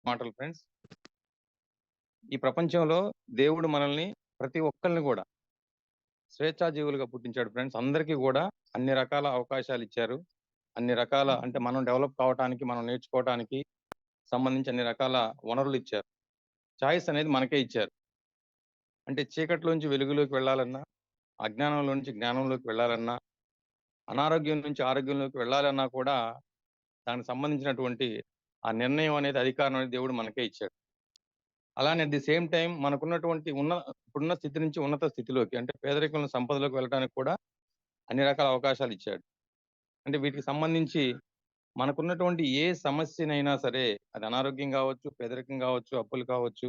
మాటలు ఫ్రెండ్స్. ఈ ప్రపంచంలో దేవుడు మనల్ని ప్రతి ఒక్కళ్ళని కూడా స్వేచ్ఛాజీవులుగా పుట్టించాడు ఫ్రెండ్స్. అందరికీ కూడా అన్ని రకాల అవకాశాలు ఇచ్చారు. అన్ని రకాల అంటే మనం డెవలప్ కావటానికి, మనం నేర్చుకోవటానికి సంబంధించి అన్ని రకాల వనరులు ఇచ్చారు. చాయిస్ అనేది మనకే ఇచ్చారు. అంటే చీకట్లోంచి వెలుగులోకి వెళ్ళాలన్నా, అజ్ఞానంలో నుంచి జ్ఞానంలోకి వెళ్ళాలన్నా, అనారోగ్యం నుంచి ఆరోగ్యంలోకి వెళ్ళాలన్నా కూడా దానికి సంబంధించినటువంటి ఆ నిర్ణయం అనేది, అధికారం అనేది దేవుడు మనకే ఇచ్చాడు. అలానే అట్ ది సేమ్ టైమ్ మనకున్నటువంటి ఇప్పుడున్న స్థితి నుంచి ఉన్నత స్థితిలోకి అంటే పేదరికంలో సంపదలోకి వెళ్ళడానికి కూడా అన్ని రకాల అవకాశాలు ఇచ్చాడు. అంటే వీటికి సంబంధించి మనకున్నటువంటి ఏ సమస్యనైనా సరే, అది అనారోగ్యం కావచ్చు, పేదరికం కావచ్చు, అప్పులు కావచ్చు,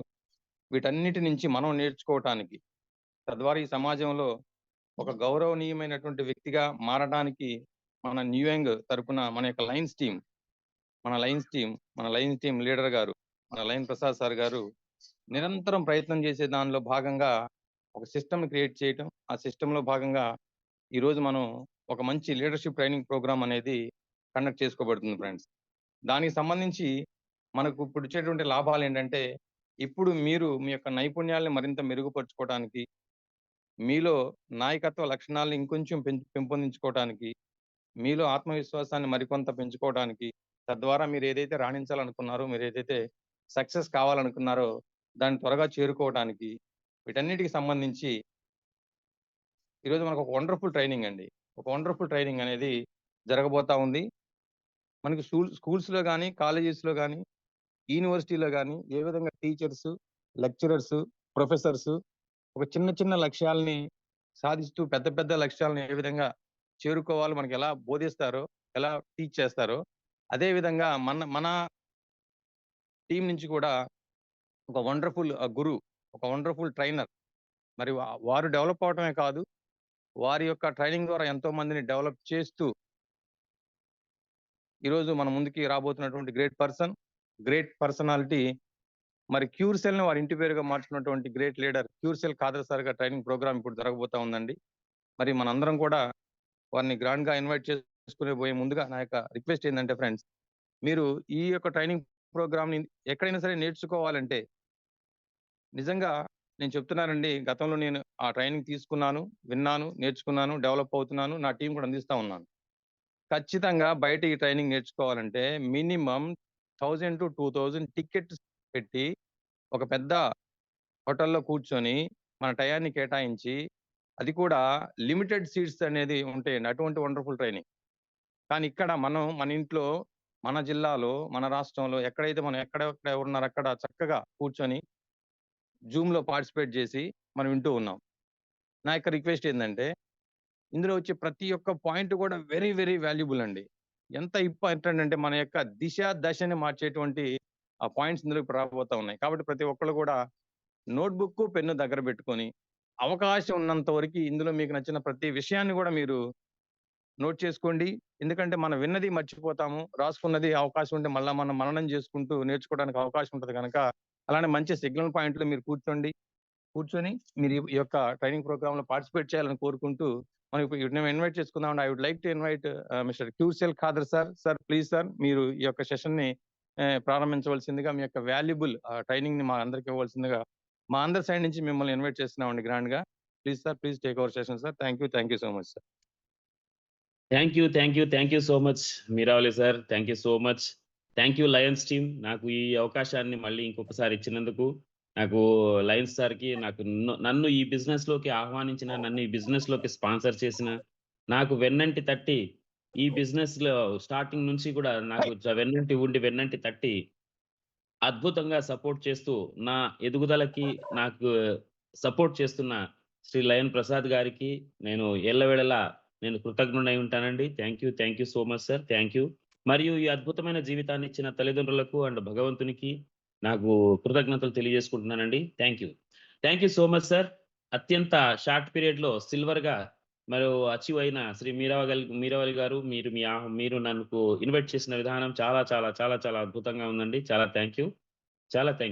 వీటన్నిటి నుంచి మనం నేర్చుకోవటానికి, తద్వారా ఈ సమాజంలో ఒక గౌరవనీయమైనటువంటి వ్యక్తిగా మారడానికి మన న్యూ యంగ్ తరపున మన యొక్క లయన్స్ టీం లీడర్ గారు, మన లయన్ ప్రసాద్ సార్ గారు నిరంతరం ప్రయత్నం చేసే దానిలో భాగంగా ఒక సిస్టమ్ క్రియేట్ చేయటం. ఆ సిస్టమ్ లో భాగంగా ఈ రోజు మనం ఒక మంచి లీడర్షిప్ ట్రైనింగ్ ప్రోగ్రామ్ అనేది కండక్ట్ చేసుకోబడుతుంది ఫ్రెండ్స్. దానికి సంబంధించి మనకు ఇప్పుడు వచ్చేటువంటి లాభాలు ఏంటంటే, ఇప్పుడు మీరు మీ యొక్క నైపుణ్యాలను మరింత మెరుగుపరుచుకోవడానికి, మీలో నాయకత్వ లక్షణాలను ఇంకొంచెం పెంపొందించుకోవడానికి, మీలో ఆత్మవిశ్వాసాన్ని మరికొంత పెంచుకోవడానికి, తద్వారా మీరు ఏదైతే రాణించాలనుకున్నారో, మీరు ఏదైతే సక్సెస్ కావాలనుకున్నారో దాన్ని త్వరగా చేరుకోవడానికి, వీటన్నిటికి సంబంధించి ఈరోజు మనకు ఒక వండర్ఫుల్ ట్రైనింగ్ అండి. ఒక వండర్ఫుల్ ట్రైనింగ్ అనేది జరగబోతా ఉంది. మనకి స్కూల్స్ లో కానీ, కాలేజెస్ లో కానీ, యూనివర్సిటీలో కానీ ఏ విధంగా టీచర్స్, లెక్చరర్స్, ప్రొఫెసర్స్ ఒక చిన్న చిన్న లక్ష్యాలని సాధిస్తూ పెద్ద పెద్ద లక్ష్యాలను ఏ విధంగా చేరుకోవాలో మనకి ఎలా బోధిస్తారో, ఎలా టీచ్ చేస్తారో, అదే విధంగా మన మన టీం నుంచి కూడా ఒక వండర్ఫుల్ గురు, ఒక వండర్ఫుల్ ట్రైనర్, మరి వారు డెవలప్ అవటమే కాదు, వారి యొక్క ట్రైనింగ్ ద్వారా ఎంతో మందిని డెవలప్ చేస్తూ ఈరోజు మన ముందుకి రాబోతున్నటువంటి గ్రేట్ పర్సనాలిటీ, మరి క్యూర్సెల్ ని వారి ఇంటి పేరుగా మార్చుకున్నటువంటి గ్రేట్ లీడర్ క్యూర్సెల్ ఖాదర్ సార్ గారి ట్రైనింగ్ ప్రోగ్రామ్ ఇప్పుడు జరగబోతా ఉందండి. మరి మనందరం కూడా వారిని గ్రాండ్ గా ఇన్వైట్ చేసుకునే పోయే ముందుగా నా యొక్క రిక్వెస్ట్ ఏంటంటే ఫ్రెండ్స్, మీరు ఈ యొక్క ట్రైనింగ్ ప్రోగ్రామ్ ని ఎక్కడైనా సరే నేర్చుకోవాలంటే, నిజంగా నేను చెప్తున్నానండి, గతంలో నేను ఆ ట్రైనింగ్ తీసుకున్నాను, విన్నాను, నేర్చుకున్నాను, డెవలప్ అవుతున్నాను, నా టీం కూడా అందిస్తా ఉన్నాను. ఖచ్చితంగా బయట ఈ ట్రైనింగ్ నేర్చుకోవాలంటే మినిమం 1000 to 2000 టికెట్స్ పెట్టి ఒక పెద్ద హోటల్లో కూర్చొని మన టయాన్ని కేటాయించి, అది కూడా లిమిటెడ్ సీట్స్ అనేది ఉంటాయండి. అటువంటి వండర్ఫుల్ ట్రైనింగ్. కానీ ఇక్కడ మనం మన ఇంట్లో, మన జిల్లాలో, మన రాష్ట్రంలో ఎక్కడైతే మనం ఎక్కడెక్కడ ఎవరున్నారు అక్కడ చక్కగా కూర్చొని జూమ్ లో పార్టిసిపేట్ చేసి మనం వింటూ ఉన్నాం. నా యొక్క రిక్వెస్ట్ ఏంటంటే, ఇందులో వచ్చే ప్రతి ఒక్క పాయింట్ కూడా వెరీ వెరీ వాల్యుబుల్ అండి. ఎంత ఇంపార్టెంట్ అంటే మన యొక్క దశని మార్చేటువంటి ఆ పాయింట్స్ ఇందులో ఇప్పుడు రాబోతా ఉన్నాయి. కాబట్టి ప్రతి ఒక్కళ్ళు కూడా నోట్బుక్, పెన్ను దగ్గర పెట్టుకొని అవకాశం ఉన్నంత వరకు ఇందులో మీకు నచ్చిన ప్రతి విషయాన్ని కూడా మీరు నోట్ చేసుకోండి. ఎందుకంటే మనం విన్నది మర్చిపోతాము, రాసుకున్నది అవకాశం ఉంటే మళ్ళా మనం మననం చేసుకుంటూ నేర్చుకోవడానికి అవకాశం ఉంటుంది కనుక, అలానే మంచి సిగ్నల్ పాయింట్లు మీరు కూర్చొని మీరు ఈ యొక్క ట్రైనింగ్ ప్రోగ్రామ్ లో పార్టిసిపేట్ చేయాలని కోరుకుంటూ, మనం ఇప్పుడు ఇన్వైట్ చేసుకుందాం. I would like to invite mister క్యూర్సెల్ Khader sir. Sir please sir, మీరు ఈ యొక్క సెషన్ ని ప్రారంభించవలసిందిగా, మీ యొక్క వాల్యుబుల్ ట్రైనింగ్ ని మా అందరికి ఇవ్వవలసిందిగా మా అందరి సైడ్ నుంచి మిమ్మల్ని ఇన్వైట్ చేస్తున్నామండి గ్రాండ్ గా. Please sir, please take over session sir. Thank you so much sir. Thank you so much Meeravali sir. Thank you so much. Thank you Lions team, నాకు ఈ అవకాశాన్ని మళ్ళీ ఇంకొకసారి ఇచ్చినందుకు. నాకు లయన్స్ సార్కి, నన్ను ఈ బిజినెస్ లోకి ఆహ్వానించిన, నన్ను ఈ బిజినెస్ లోకి స్పాన్సర్ చేసిన, నాకు వెన్నంటి తట్టి ఈ బిజినెస్ లో స్టార్టింగ్ నుంచి కూడా నాకు వెన్నంటి తట్టి అద్భుతంగా సపోర్ట్ చేస్తూ నా ఎదుగుదలకి నాకు సపోర్ట్ చేస్తున్న శ్రీ లయన్ ప్రసాద్ గారికి నేను ఎల్లవేళలా కృతజ్ఞుడై ఉంటానండి. Thank you so much sir. Thank you. మరియు ఈ అద్భుతమైన జీవితాన్ని ఇచ్చిన తల్లిదండ్రులకు అండ్ భగవంతునికి నాకు కృతజ్ఞతలు తెలియజేసుకుంటున్నానండి. Thank you so much sir. అత్యంత షార్ట్ పీరియడ్ లో సిల్వర్ గా మరి అచీవ్ అయిన శ్రీ మీరావలి గారు, మీరు నన్ను ఇన్వైట్ చేసిన విధానం చాలా చాలా చాలా చాలా అద్భుతంగా ఉందండి. చాలా thank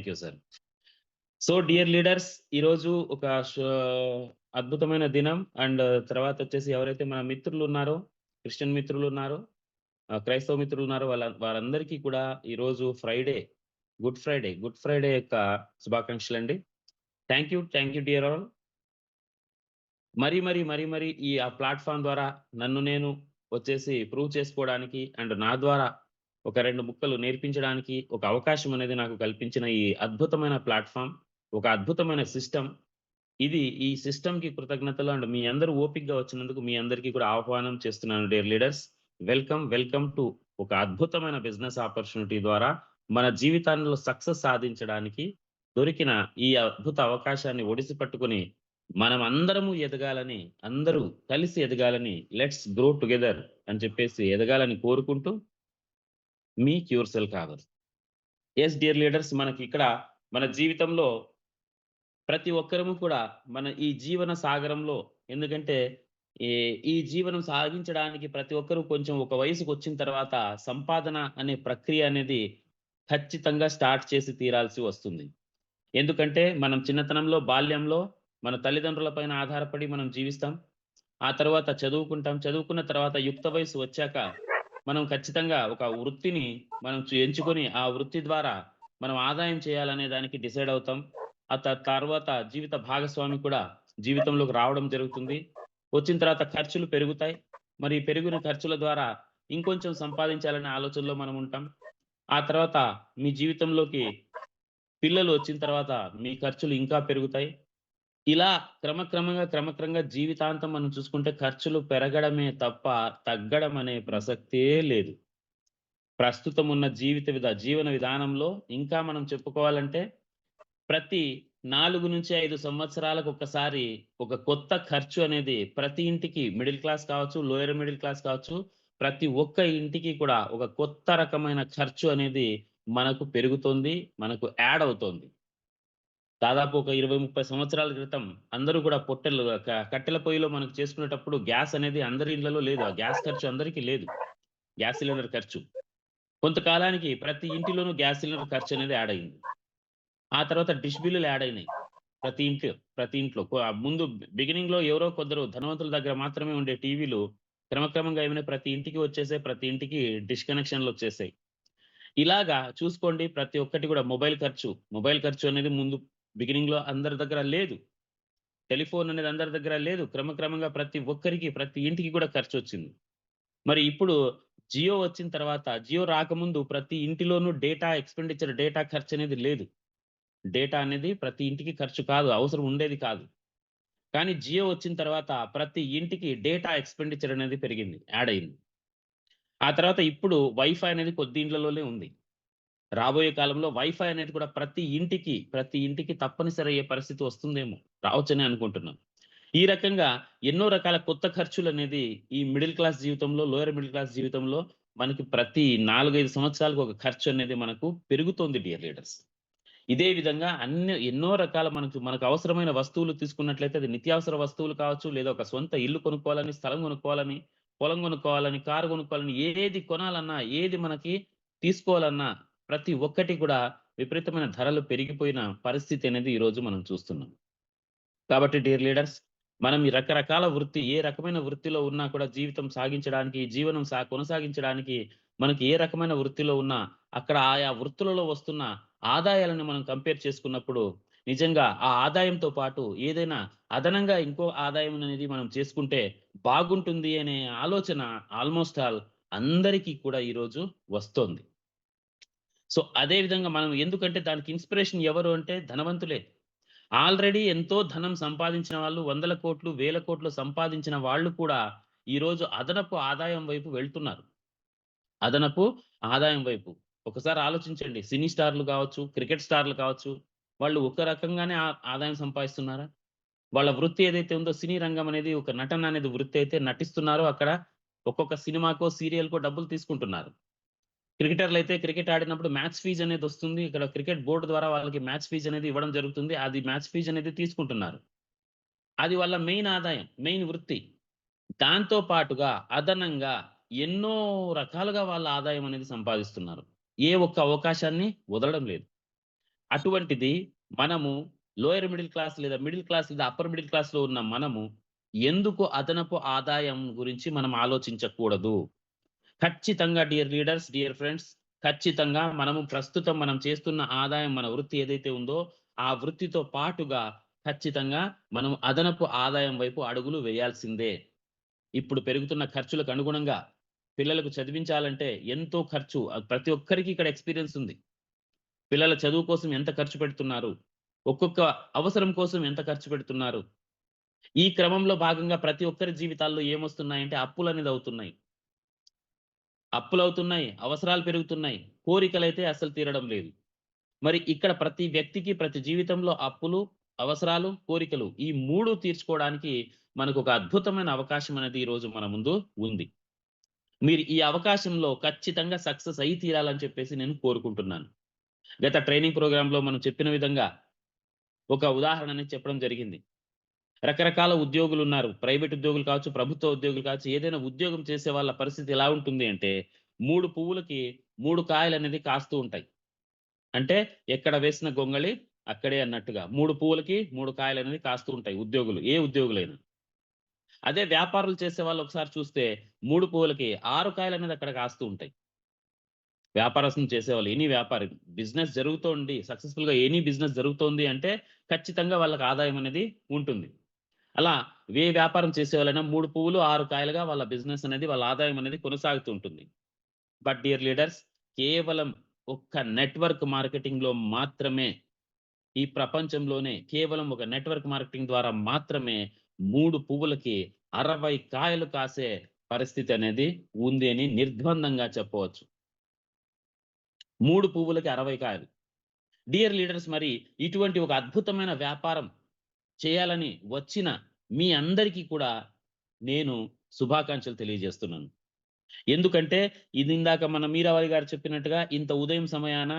you sir. So dear leaders, ఈరోజు ఒక అద్భుతమైన దినం. అండ్ తర్వాత వచ్చేసి ఎవరైతే మన మిత్రులు ఉన్నారో, క్రిస్టియన్ మిత్రులు ఉన్నారో, క్రైస్తవ మిత్రులు ఉన్నారో, వారందరికీ కూడా ఈరోజు ఫ్రైడే గుడ్ ఫ్రైడే యొక్క శుభాకాంక్షలు అండి. Thank you dear all. మరి ఈ ఆ ప్లాట్ఫామ్ ద్వారా నన్ను నేను వచ్చేసి ప్రూవ్ చేసుకోవడానికి అండ్ నా ద్వారా ఒక 2 ముక్కలు నేర్పించడానికి ఒక అవకాశం అనేది నాకు కల్పించిన ఈ అద్భుతమైన ప్లాట్ఫామ్, ఒక అద్భుతమైన సిస్టమ్. ఈ సిస్టమ్‌కి కృతజ్ఞతలు అండ్ మీ అందరూ ఓపికగా వచ్చినందుకు మీ అందరికీ కూడా ఆహ్వానం చేస్తున్నాను డియర్ లీడర్స్. వెల్కమ్ టు ఒక అద్భుతమైన బిజినెస్ ఆపర్చునిటీ ద్వారా మన జీవితాల్లో సక్సెస్ సాధించడానికి దొరికిన ఈ అద్భుత అవకాశాన్ని ఒడిసి పట్టుకొని మనం అందరము ఎదగాలని, అందరూ కలిసి ఎదగాలని, లెట్స్ గ్రో టుగెదర్ అని చెప్పేసి ఎదగాలని కోరుకుంటూ మీ క్యూర్సెల్ కావర్. ఎస్ డియర్ లీడర్స్, మనకి ఇక్కడ మన జీవితంలో ప్రతి ఒక్కరము కూడా మన ఈ జీవన సాగరంలో, ఎందుకంటే ఈ జీవనం సాగించడానికి ప్రతి ఒక్కరూ కొంచెం ఒక వయసుకు వచ్చిన తర్వాత సంపాదన అనే ప్రక్రియ అనేది ఖచ్చితంగా స్టార్ట్ చేసి తీరాల్సి వస్తుంది. ఎందుకంటే మనం చిన్నతనంలో, బాల్యంలో మన తల్లిదండ్రుల పైన ఆధారపడి మనం జీవిస్తాం. ఆ తర్వాత చదువుకుంటాం. చదువుకున్న తర్వాత యుక్త వయసు వచ్చాక మనం ఖచ్చితంగా ఒక వృత్తిని మనం ఎంచుకొని ఆ వృత్తి ద్వారా మనం ఆదాయం చేయాలనే దానికి డిసైడ్ అవుతాం. ఆ తర్వాత జీవిత భాగస్వామి కూడా జీవితంలోకి రావడం జరుగుతుంది. వచ్చిన తర్వాత ఖర్చులు పెరుగుతాయి. మరి పెరిగిన ఖర్చుల ద్వారా ఇంకొంచెం సంపాదించాలనే ఆలోచనలో మనం ఉంటాం. ఆ తర్వాత మీ జీవితంలోకి పిల్లలు వచ్చిన తర్వాత మీ ఖర్చులు ఇంకా పెరుగుతాయి. ఇలా క్రమక్రమంగా జీవితాంతం మనం చూసుకుంటే ఖర్చులు పెరగడమే తప్ప తగ్గడం అనే ప్రసక్తే లేదు. ప్రస్తుతం ఉన్న జీవన విధానంలో ఇంకా మనం చెప్పుకోవాలంటే ప్రతి 4 నుంచి 5 సంవత్సరాలకు ఒక్కసారి ఒక కొత్త ఖర్చు అనేది ప్రతి ఇంటికి, మిడిల్ క్లాస్ కావచ్చు, లోయర్ మిడిల్ క్లాస్ కావచ్చు, ప్రతి ఒక్క ఇంటికి కూడా ఒక కొత్త రకమైన ఖర్చు అనేది మనకు పెరుగుతుంది, మనకు యాడ్ అవుతోంది. దాదాపు ఒక 20-30 సంవత్సరాల క్రితం అందరూ కూడా కట్టెల పొయ్యిలో మనకు చేసుకునేటప్పుడు గ్యాస్ అనేది అందరి ఇళ్లలో లేదు. ఆ గ్యాస్ ఖర్చు అందరికీ లేదు. గ్యాస్ సిలిండర్ ఖర్చు. కొంతకాలానికి ప్రతి ఇంటిలోనూ గ్యాస్ సిలిండర్ ఖర్చు అనేది యాడ్ అయింది. ఆ తర్వాత డిష్ బిల్లులు యాడ్ అయినాయి. ప్రతి ఇంట్లో. ముందు బిగినింగ్‌లో ఎవరో కొందరు ధనవంతుల దగ్గర మాత్రమే ఉండే టీవీలు క్రమక్రమంగా ఏమైనా ప్రతి ఇంటికి వచ్చేసాయి. ప్రతి ఇంటికి డిష్ కనెక్షన్‌లు వచ్చేసాయి. ఇలాగా చూసుకోండి, ప్రతి ఒక్కటి కూడా మొబైల్ ఖర్చు అనేది ముందు బిగినింగ్‌లో అందరి దగ్గర లేదు. టెలిఫోన్ అనేది అందరి దగ్గర లేదు. క్రమక్రమంగా ప్రతి ఒక్కరికి, ప్రతి ఇంటికి కూడా ఖర్చొచ్చింది. మరి ఇప్పుడు జియో వచ్చిన తర్వాత, జియో రాకముందు ప్రతి ఇంటిలోనూ డేటా ఖర్చు అనేది లేదు. డేటా అనేది ప్రతి ఇంటికి ఖర్చు కాదు, అవసరం ఉండేది కాదు. కానీ జియో వచ్చిన తర్వాత ప్రతి ఇంటికి డేటా ఎక్స్‌పెండిచర్ అనేది పెరిగింది, యాడ్ అయింది. ఆ తర్వాత ఇప్పుడు వైఫై అనేది కొద్ది ఇండ్లలోనే ఉంది. రాబోయే కాలంలో వైఫై అనేది కూడా ప్రతి ఇంటికి తప్పనిసరి అయ్యే పరిస్థితి వస్తుందేమో, రావచ్చని అనుకుంటున్నాం. ఈ రకంగా ఎన్నో రకాల కొత్త ఖర్చులనేది ఈ మిడిల్ క్లాస్ జీవితంలో, లోయర్ మిడిల్ క్లాస్ జీవితంలో మనకి ప్రతి 4-5 సంవత్సరాలకు ఒక ఖర్చు అనేది మనకు పెరుగుతోంది డియర్ లీడర్స్. ఇదే విధంగా ఎన్నో రకాల మనకు అవసరమైన వస్తువులు తీసుకున్నట్లయితే అది నిత్యావసర వస్తువులు కావచ్చు, లేదా ఒక సొంత ఇల్లు కొనుక్కోవాలని, స్థలం కొనుక్కోవాలని, పొలం కొనుక్కోవాలని, కారు కొనుక్కోవాలని, ఏది కొనాలన్నా, ఏది మనకి తీసుకోవాలన్నా ప్రతి ఒక్కటి కూడా విపరీతమైన ధరలు పెరిగిపోయిన పరిస్థితి అనేది ఈరోజు మనం చూస్తున్నాం. కాబట్టి డియర్ లీడర్స్, మనం ఈ రకరకాల ఏ రకమైన వృత్తిలో ఉన్నా కూడా జీవితం సాగించడానికి, జీవనం కొనసాగించడానికి మనకి ఏ రకమైన వృత్తిలో ఉన్నా అక్కడ ఆయా వృత్తులలో వస్తున్న ఆదాయాలను మనం కంపేర్ చేసుకున్నప్పుడు నిజంగా ఆ ఆదాయంతో పాటు ఏదైనా అదనంగా ఇంకో ఆదాయం అనేది మనం చేసుకుంటే బాగుంటుంది అనే ఆలోచన ఆల్మోస్ట్ ఆల్ అందరికీ కూడా ఈరోజు వస్తోంది. సో అదే విధంగా మనం, ఎందుకంటే దానికి ఇన్స్పిరేషన్ ఎవరు అంటే ధనవంతులే. ఆల్రెడీ ఎంతో ధనం సంపాదించిన వాళ్ళు, 100 కోట్లు, 1000 కోట్లు సంపాదించిన వాళ్ళు కూడా ఈరోజు అదనపు ఆదాయం వైపు వెళ్తున్నారు. అదనపు ఆదాయం వైపు ఒకసారి ఆలోచించండి. సినీ స్టార్లు కావచ్చు, క్రికెట్ స్టార్లు కావచ్చు, వాళ్ళు ఒక రకంగానే ఆదాయం సంపాదిస్తున్నారా? వాళ్ళ వృత్తి ఏదైతే ఉందో, సినీ రంగం అనేది ఒక నటన అనేది వృత్తి అయితే నటిస్తున్నారో అక్కడ ఒక్కొక్క సినిమాకో, సీరియల్‌కో డబ్బులు తీసుకుంటున్నారు. క్రికెటర్లయితే క్రికెట్ ఆడినప్పుడు మ్యాచ్ ఫీజ్ అనేది వస్తుంది. ఇక్కడ క్రికెట్ బోర్డ్ ద్వారా వాళ్ళకి మ్యాచ్ ఫీజ్ అనేది ఇవ్వడం జరుగుతుంది. అది మ్యాచ్ ఫీజ్ అనేది తీసుకుంటున్నారు. అది వాళ్ళ మెయిన్ ఆదాయం, మెయిన్ వృత్తి. దాంతో పాటుగా అదనంగా ఎన్నో రకాలుగా వాళ్ళ ఆదాయం అనేది సంపాదిస్తున్నారు. ఏ ఒక్క అవకాశాన్ని వదలడం లేదు. అటువంటిది మనము లోయర్ మిడిల్ క్లాస్ లేదా మిడిల్ క్లాస్ లేదా అప్పర్ మిడిల్ క్లాస్‌లో ఉన్న మనము ఎందుకు అదనపు ఆదాయం గురించి మనం ఆలోచించకూడదు? ఖచ్చితంగా డియర్ లీడర్స్, డియర్ ఫ్రెండ్స్, ఖచ్చితంగా మనము ప్రస్తుతం మనం చేస్తున్న ఆదాయం మన వృత్తి ఏదైతే ఉందో ఆ వృత్తితో పాటుగా ఖచ్చితంగా మనం అదనపు ఆదాయం వైపు అడుగులు వేయాల్సిందే. ఇప్పుడు పెరుగుతున్న ఖర్చులకు అనుగుణంగా పిల్లలకు చదివించాలంటే ఎంతో ఖర్చు. ప్రతి ఒక్కరికి ఇక్కడ ఎక్స్‌పీరియన్స్ ఉంది. పిల్లల చదువు కోసం ఎంత ఖర్చు పెడుతున్నారు? ఒక్కొక్క అవసరం కోసం ఎంత ఖర్చు పెడుతున్నారు? ఈ క్రమంలో భాగంగా ప్రతి ఒక్కరి జీవితాల్లో ఏమొస్తున్నాయంటే అప్పులనేది అవుతున్నాయి. అప్పులవుతున్నాయి, అవసరాలు పెరుగుతున్నాయి, కోరికలైతే అస్సలు తీరడం లేదు. మరి ఇక్కడ ప్రతి వ్యక్తికి ప్రతి జీవితంలో అప్పులు, అవసరాలు, కోరికలు ఈ 3 తీర్చుకోవడానికి మనకొక అద్భుతమైన అవకాశం అనేది ఈరోజు మన ముందు ఉంది. మీరు ఈ అవకాశంలో ఖచ్చితంగా సక్సెస్ అయ్యి తీరాలని చెప్పేసి నేను కోరుకుంటున్నాను. గత ట్రైనింగ్ ప్రోగ్రామ్‌లో మనం చెప్పిన విధంగా ఒక ఉదాహరణని చెప్పడం జరిగింది. రకరకాల ఉద్యోగులున్నారు. ప్రైవేట్ ఉద్యోగులు కావచ్చు, ప్రభుత్వ ఉద్యోగులు కావచ్చు, ఏదైనా ఉద్యోగం చేసే వాళ్ళ పరిస్థితి ఎలా ఉంటుంది అంటే 3 పువ్వులకి 3 కాయలనేది కాస్తూ ఉంటాయి. అంటే ఎక్కడ వేసిన గొంగళి అక్కడే అన్నట్టుగా 3 పువ్వులకి 3 కాయలనేవి కాస్తూ ఉంటాయి ఉద్యోగులు. ఏ ఉద్యోగులైనా. అదే వ్యాపారాలు చేసేవాళ్ళు ఒకసారి చూస్తే 3 పువ్వులకి 6 కాయలనేది అక్కడ కాస్తూ ఉంటాయి. వ్యాపారస్తులు చేసేవాళ్ళు ఎనీ వ్యాపారి బిజినెస్ జరుగుతోంది సక్సెస్‌ఫుల్‌గా ఎనీ బిజినెస్ జరుగుతోంది అంటే ఖచ్చితంగా వాళ్ళకి ఆదాయం అనేది ఉంటుంది. అలా ఏ వ్యాపారం చేసేవాళ్ళైనా 3 పువ్వులు 6 కాయలుగా వాళ్ళ బిజినెస్ అనేది వాళ్ళ ఆదాయం అనేది కొనసాగుతూ ఉంటుంది. బట్ డియర్ లీడర్స్ కేవలం ఒక్క నెట్వర్క్ మార్కెటింగ్‌లో మాత్రమే ఈ ప్రపంచంలోనే కేవలం ఒక నెట్వర్క్ మార్కెటింగ్ ద్వారా మాత్రమే 3 పువ్వులకి 60 కాయలు కాసే పరిస్థితి అనేది ఉంది అని నిర్ద్వందంగా చెప్పవచ్చు. 3 పువ్వులకి 60 కాయలు. డియర్ లీడర్స్ మరి ఇటువంటి ఒక అద్భుతమైన వ్యాపారం చేయాలని వచ్చిన మీ అందరికీ కూడా నేను శుభాకాంక్షలు తెలియజేస్తున్నాను. ఎందుకంటే ఇది ఇందాక మన మీరావారి గారు చెప్పినట్టుగా ఇంత ఉదయం సమయాన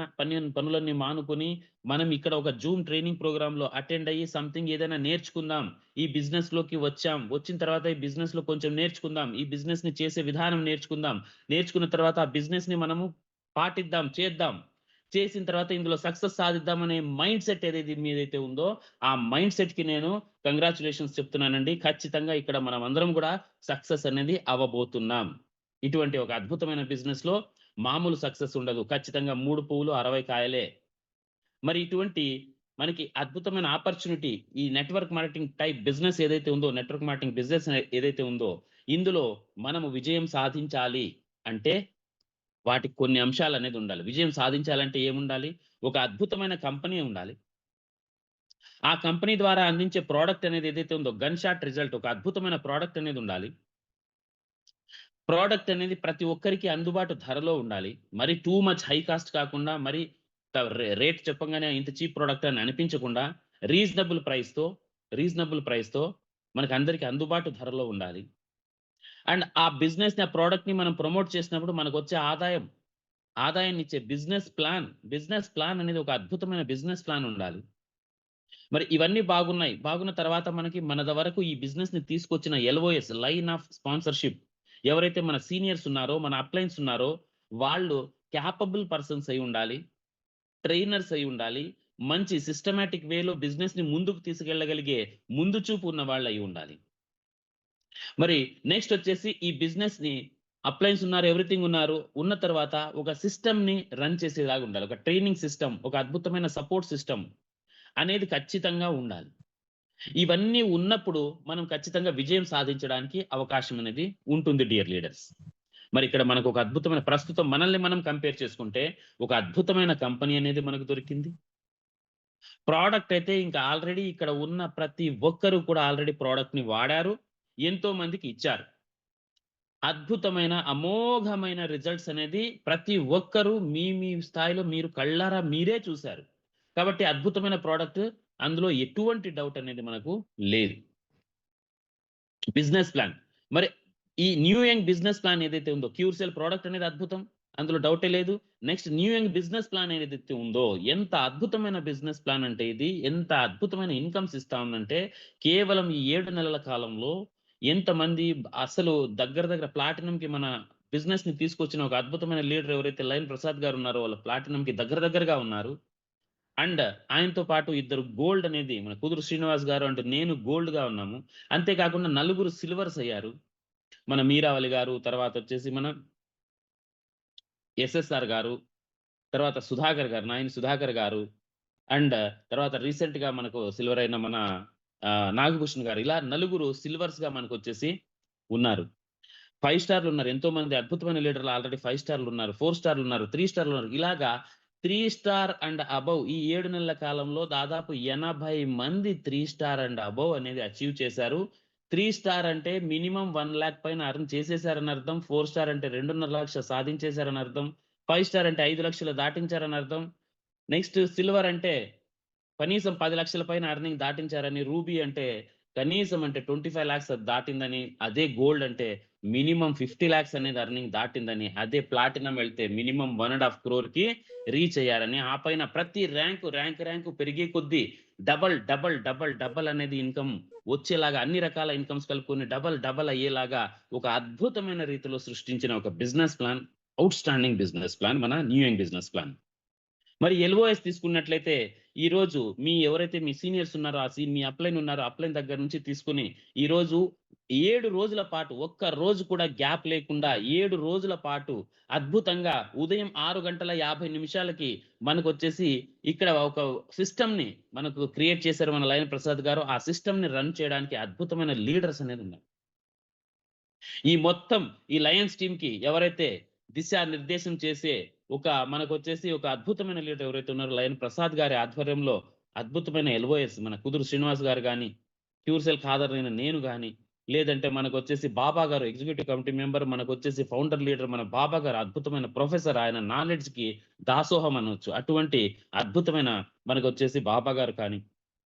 పనులన్నీ మానుకొని మనం ఇక్కడ ఒక జూమ్ ట్రైనింగ్ ప్రోగ్రామ్‌లో అటెండ్ అయ్యి సంథింగ్ ఏదైనా నేర్చుకుందాం. ఈ బిజినెస్‌లోకి వచ్చాం. వచ్చిన తర్వాత ఈ బిజినెస్‌లో కొంచెం నేర్చుకుందాం. ఈ బిజినెస్‌ని చేసే విధానం నేర్చుకుందాం. నేర్చుకున్న తర్వాత ఆ బిజినెస్‌ని మనము పాటిద్దాం, చేద్దాం. చేసిన తర్వాత ఇందులో సక్సెస్ సాధిద్దామనే మైండ్ సెట్ మీదైతే ఉందో ఆ మైండ్ సెట్‌కి నేను కంగ్రాచ్యులేషన్స్ చెప్తున్నానండి. ఖచ్చితంగా ఇక్కడ మనమందరం కూడా సక్సెస్ అనేది అవ్వబోతున్నాం. ఇటువంటి ఒక అద్భుతమైన బిజినెస్‌లో మామూలు సక్సెస్ ఉండదు. ఖచ్చితంగా 3 పువ్వులు 60 కాయలే. మరి ఇటువంటి మనకి అద్భుతమైన ఆపర్చునిటీ ఈ నెట్వర్క్ మార్కెటింగ్ టైప్ బిజినెస్ ఏదైతే ఉందో, నెట్వర్క్ మార్కెటింగ్ బిజినెస్ ఏదైతే ఉందో, ఇందులో మనము విజయం సాధించాలి అంటే వాటికి కొన్ని అంశాలనేది ఉండాలి. విజయం సాధించాలంటే ఏముండాలి? ఒక అద్భుతమైన కంపెనీ ఉండాలి. ఆ కంపెనీ ద్వారా అందించే ప్రొడక్ట్ అనేది ఏదైతే ఉందో గన్ షాట్ రిజల్ట్ ఒక అద్భుతమైన ప్రొడక్ట్ అనేది ఉండాలి. ప్రొడక్ట్ అనేది ప్రతి ఒక్కరికి అందుబాటు ధరలో ఉండాలి. మరి టూ మచ్ హై కాస్ట్ కాకుండా మరి రేట్ చెప్పంగానే ఇంత చీప్ ప్రొడక్ట్ అని అనిపించకుండా రీజనబుల్ ప్రైస్‌తో మనకందరికి అందుబాటు ధరలో ఉండాలి. అండ్ ఆ బిజినెస్‌ని, ఆ ప్రొడక్ట్‌ని మనం ప్రమోట్ చేసినప్పుడు మనకొచ్చే ఆదాయాన్నిచ్చే బిజినెస్ ప్లాన్ అనేది ఒక అద్భుతమైన బిజినెస్ ప్లాన్ ఉండాలి. మరి ఇవన్నీ బాగున్నాయి. బాగున్న తర్వాత మనది వరకు ఈ బిజినెస్‌ని తీసుకొచ్చిన ఎల్ఓఎస్ లైన్ ఆఫ్ స్పాన్సర్‌షిప్ ఎవరైతే మన సీనియర్స్ ఉన్నారో, మన అప్లైన్స్ ఉన్నారో వాళ్ళు క్యాపబుల్ పర్సన్స్ అయి ఉండాలి. ట్రైనర్స్ అయి ఉండాలి. మంచి సిస్టమాటిక్ వేలో బిజినెస్‌ని ముందుకు తీసుకెళ్లగలిగే ముందు చూపు ఉన్న వాళ్ళయి ఉండాలి. మరి నెక్స్ట్ వచ్చేసి ఈ బిజినెస్‌ని అప్లయన్స్ ఉన్నారు, ఎవ్రీథింగ్ ఉన్నారు. ఉన్న తర్వాత ఒక సిస్టమ్‌ని రన్ చేసేలాగా ఉండాలి. ఒక ట్రైనింగ్ సిస్టమ్, ఒక అద్భుతమైన సపోర్ట్ సిస్టమ్ అనేది ఖచ్చితంగా ఉండాలి. ఇవన్నీ ఉన్నప్పుడు మనం ఖచ్చితంగా విజయం సాధించడానికి అవకాశం అనేది ఉంటుంది డియర్ లీడర్స్. మరి ఇక్కడ మనకు ఒక అద్భుతమైన ప్రస్తుతం మనల్ని మనం కంపేర్ చేసుకుంటే ఒక అద్భుతమైన కంపెనీ అనేది మనకు దొరికింది. ప్రొడక్ట్ అయితే ఇంకా ఆల్రెడీ ఇక్కడ ఉన్న ప్రతి ఒక్కరు కూడా ఆల్రెడీ ప్రొడక్ట్‌ని వాడారు. ఎంతో మందికి ఇచ్చారు. అద్భుతమైన, అమోఘమైన రిజల్ట్స్ అనేది ప్రతి ఒక్కరు మీ స్థాయిలో మీరు కళ్ళారా మీరే చూసారు. కాబట్టి అద్భుతమైన ప్రొడక్ట్ అందులో ఎటువంటి డౌట్ అనేది మనకు లేదు. Business plan. మరి ఈ న్యూ యంగ్ బిజినెస్ ప్లాన్ ఏదైతే ఉందో క్యూర్సెల్ ప్రొడక్ట్ అనేది అద్భుతం. అందులో డౌటే లేదు. Next new young business plan ఏదైతే ఉందో ఎంత అద్భుతమైన బిజినెస్ ప్లాన్ అంటే ఇది ఎంత అద్భుతమైన ఇన్‌కమ్స్ ఇస్తా ఉందంటే కేవలం ఈ 7 నెలల కాలంలో ఎంతమంది అసలు దగ్గర ప్లాటినంకి మన బిజినెస్‌ని తీసుకొచ్చిన ఒక అద్భుతమైన లీడర్ ఎవరైతే లయన్ ప్రసాద్ గారు ఉన్నారో వాళ్ళు ప్లాటినంకి దగ్గరగా ఉన్నారు. అండ్ ఆయనతో పాటు ఇద్దరు గోల్డ్ అనేది మన కుదురు శ్రీనివాస్ గారు అండ్ నేను గోల్డ్‌గా ఉన్నాము. అంతే కాకుండా నలుగురు సిల్వర్స్ అయ్యారు. మన మీరావళి గారు, తర్వాత వచ్చేసి మన ఎస్ఎస్ఆర్ గారు, తర్వాత సుధాకర్ గారు, నాయని సుధాకర్ గారు, అండ్ తర్వాత రీసెంట్‌గా మనకు సిల్వర్ అయిన మన నాగభూషణ్ గారు. ఇలా నలుగురు సిల్వర్స్‌గా మనకొచ్చేసి ఉన్నారు. 5 స్టార్‌లు ఉన్నారు. ఎంతో మంది అద్భుతమైన లీడర్‌లు ఆల్రెడీ 5 స్టార్‌లు ఉన్నారు. 4 స్టార్‌లు ఉన్నారు. 3 స్టార్‌లు ఉన్నారు. ఇలాగా 3 స్టార్ అండ్ అబోవ్ ఈ 7 నెలల కాలంలో దాదాపు 80 మంది 3 స్టార్ అండ్ అబోవ్ అనేది అచీవ్ చేశారు. 3 స్టార్ అంటే మినిమమ్ 1,00,000 పైన ఎర్న్ చేసేసారని అర్థం. 4 స్టార్ అంటే 2.5 లక్షలు సాధించేసారని అర్థం. 5 స్టార్ అంటే 5 లక్షలు దాటించారని అర్థం. నెక్స్ట్ సిల్వర్ అంటే కనీసం 10 లక్షల పైన ఎర్నింగ్ దాటించారని, రూబీ అంటే కనీసం అంటే 25 లాక్స్ దాటిందని, అదే గోల్డ్ అంటే మినిమమ్ 50 లాక్స్ అనేది ఎర్నింగ్ దాటిందని, అదే ప్లాటినం వెళ్తే మినిమమ్ 1.5 క్రోర్‌కి రీచ్ అయ్యారని, ఆ పైన ప్రతి ర్యాంకు పెరిగే కొద్దీ డబల్ అనేది ఇన్‌కమ్ వచ్చేలాగా అన్ని రకాల ఇన్‌కమ్స్ కలుపుకొని డబల్ అయ్యేలాగా ఒక అద్భుతమైన రీతిలో సృష్టించిన ఒక business plan, outstanding business plan మన న్యూ యంగ్ బిజినెస్ ప్లాన్. మరి ఎల్ఓఎస్ తీసుకున్నట్లయితే ఈరోజు ఎవరైతే మీ సీనియర్స్ ఉన్నారో మీ అప్లైన్ ఉన్నారో అప్లైన్ దగ్గర నుంచి తీసుకొని ఈరోజు 7 రోజుల పాటు ఒక్క రోజు కూడా గ్యాప్ లేకుండా 7 రోజుల పాటు అద్భుతంగా ఉదయం 6:50 మనకొచ్చేసి ఇక్కడ ఒక సిస్టమ్‌ని మనకు క్రియేట్ చేశారు మన లయన్ ప్రసాద్ గారు. ఆ సిస్టమ్‌ని రన్ చేయడానికి అద్భుతమైన లీడర్స్ అనేది ఉన్నారు. ఈ మొత్తం ఈ లయన్స్ టీమ్‌కి ఎవరైతే దిశానిర్దేశం చేసే మనకొచ్చేసి ఒక అద్భుతమైన లీడర్ ఎవరైతే ఉన్నారో లయన్ ప్రసాద్ గారి ఆధ్వర్యంలో అద్భుతమైన ఎల్ఓఎస్ మన కుదురు శ్రీనివాస్ గారు గాని, క్యూర్సెల్ ఖాదర్ అయిన నేను గాని, లేదంటే మనకొచ్చేసి బాబా గారు ఎగ్జిక్యూటివ్ కమిటీ మెంబర్, మనకొచ్చేసి ఫౌండర్ లీడర్ మన బాబా గారు అద్భుతమైన ప్రొఫెసర్. ఆయన నాలెడ్జ్‌కి దాసోహం అనొచ్చు. అటువంటి అద్భుతమైన మనకొచ్చేసి బాబా గారు కానీ,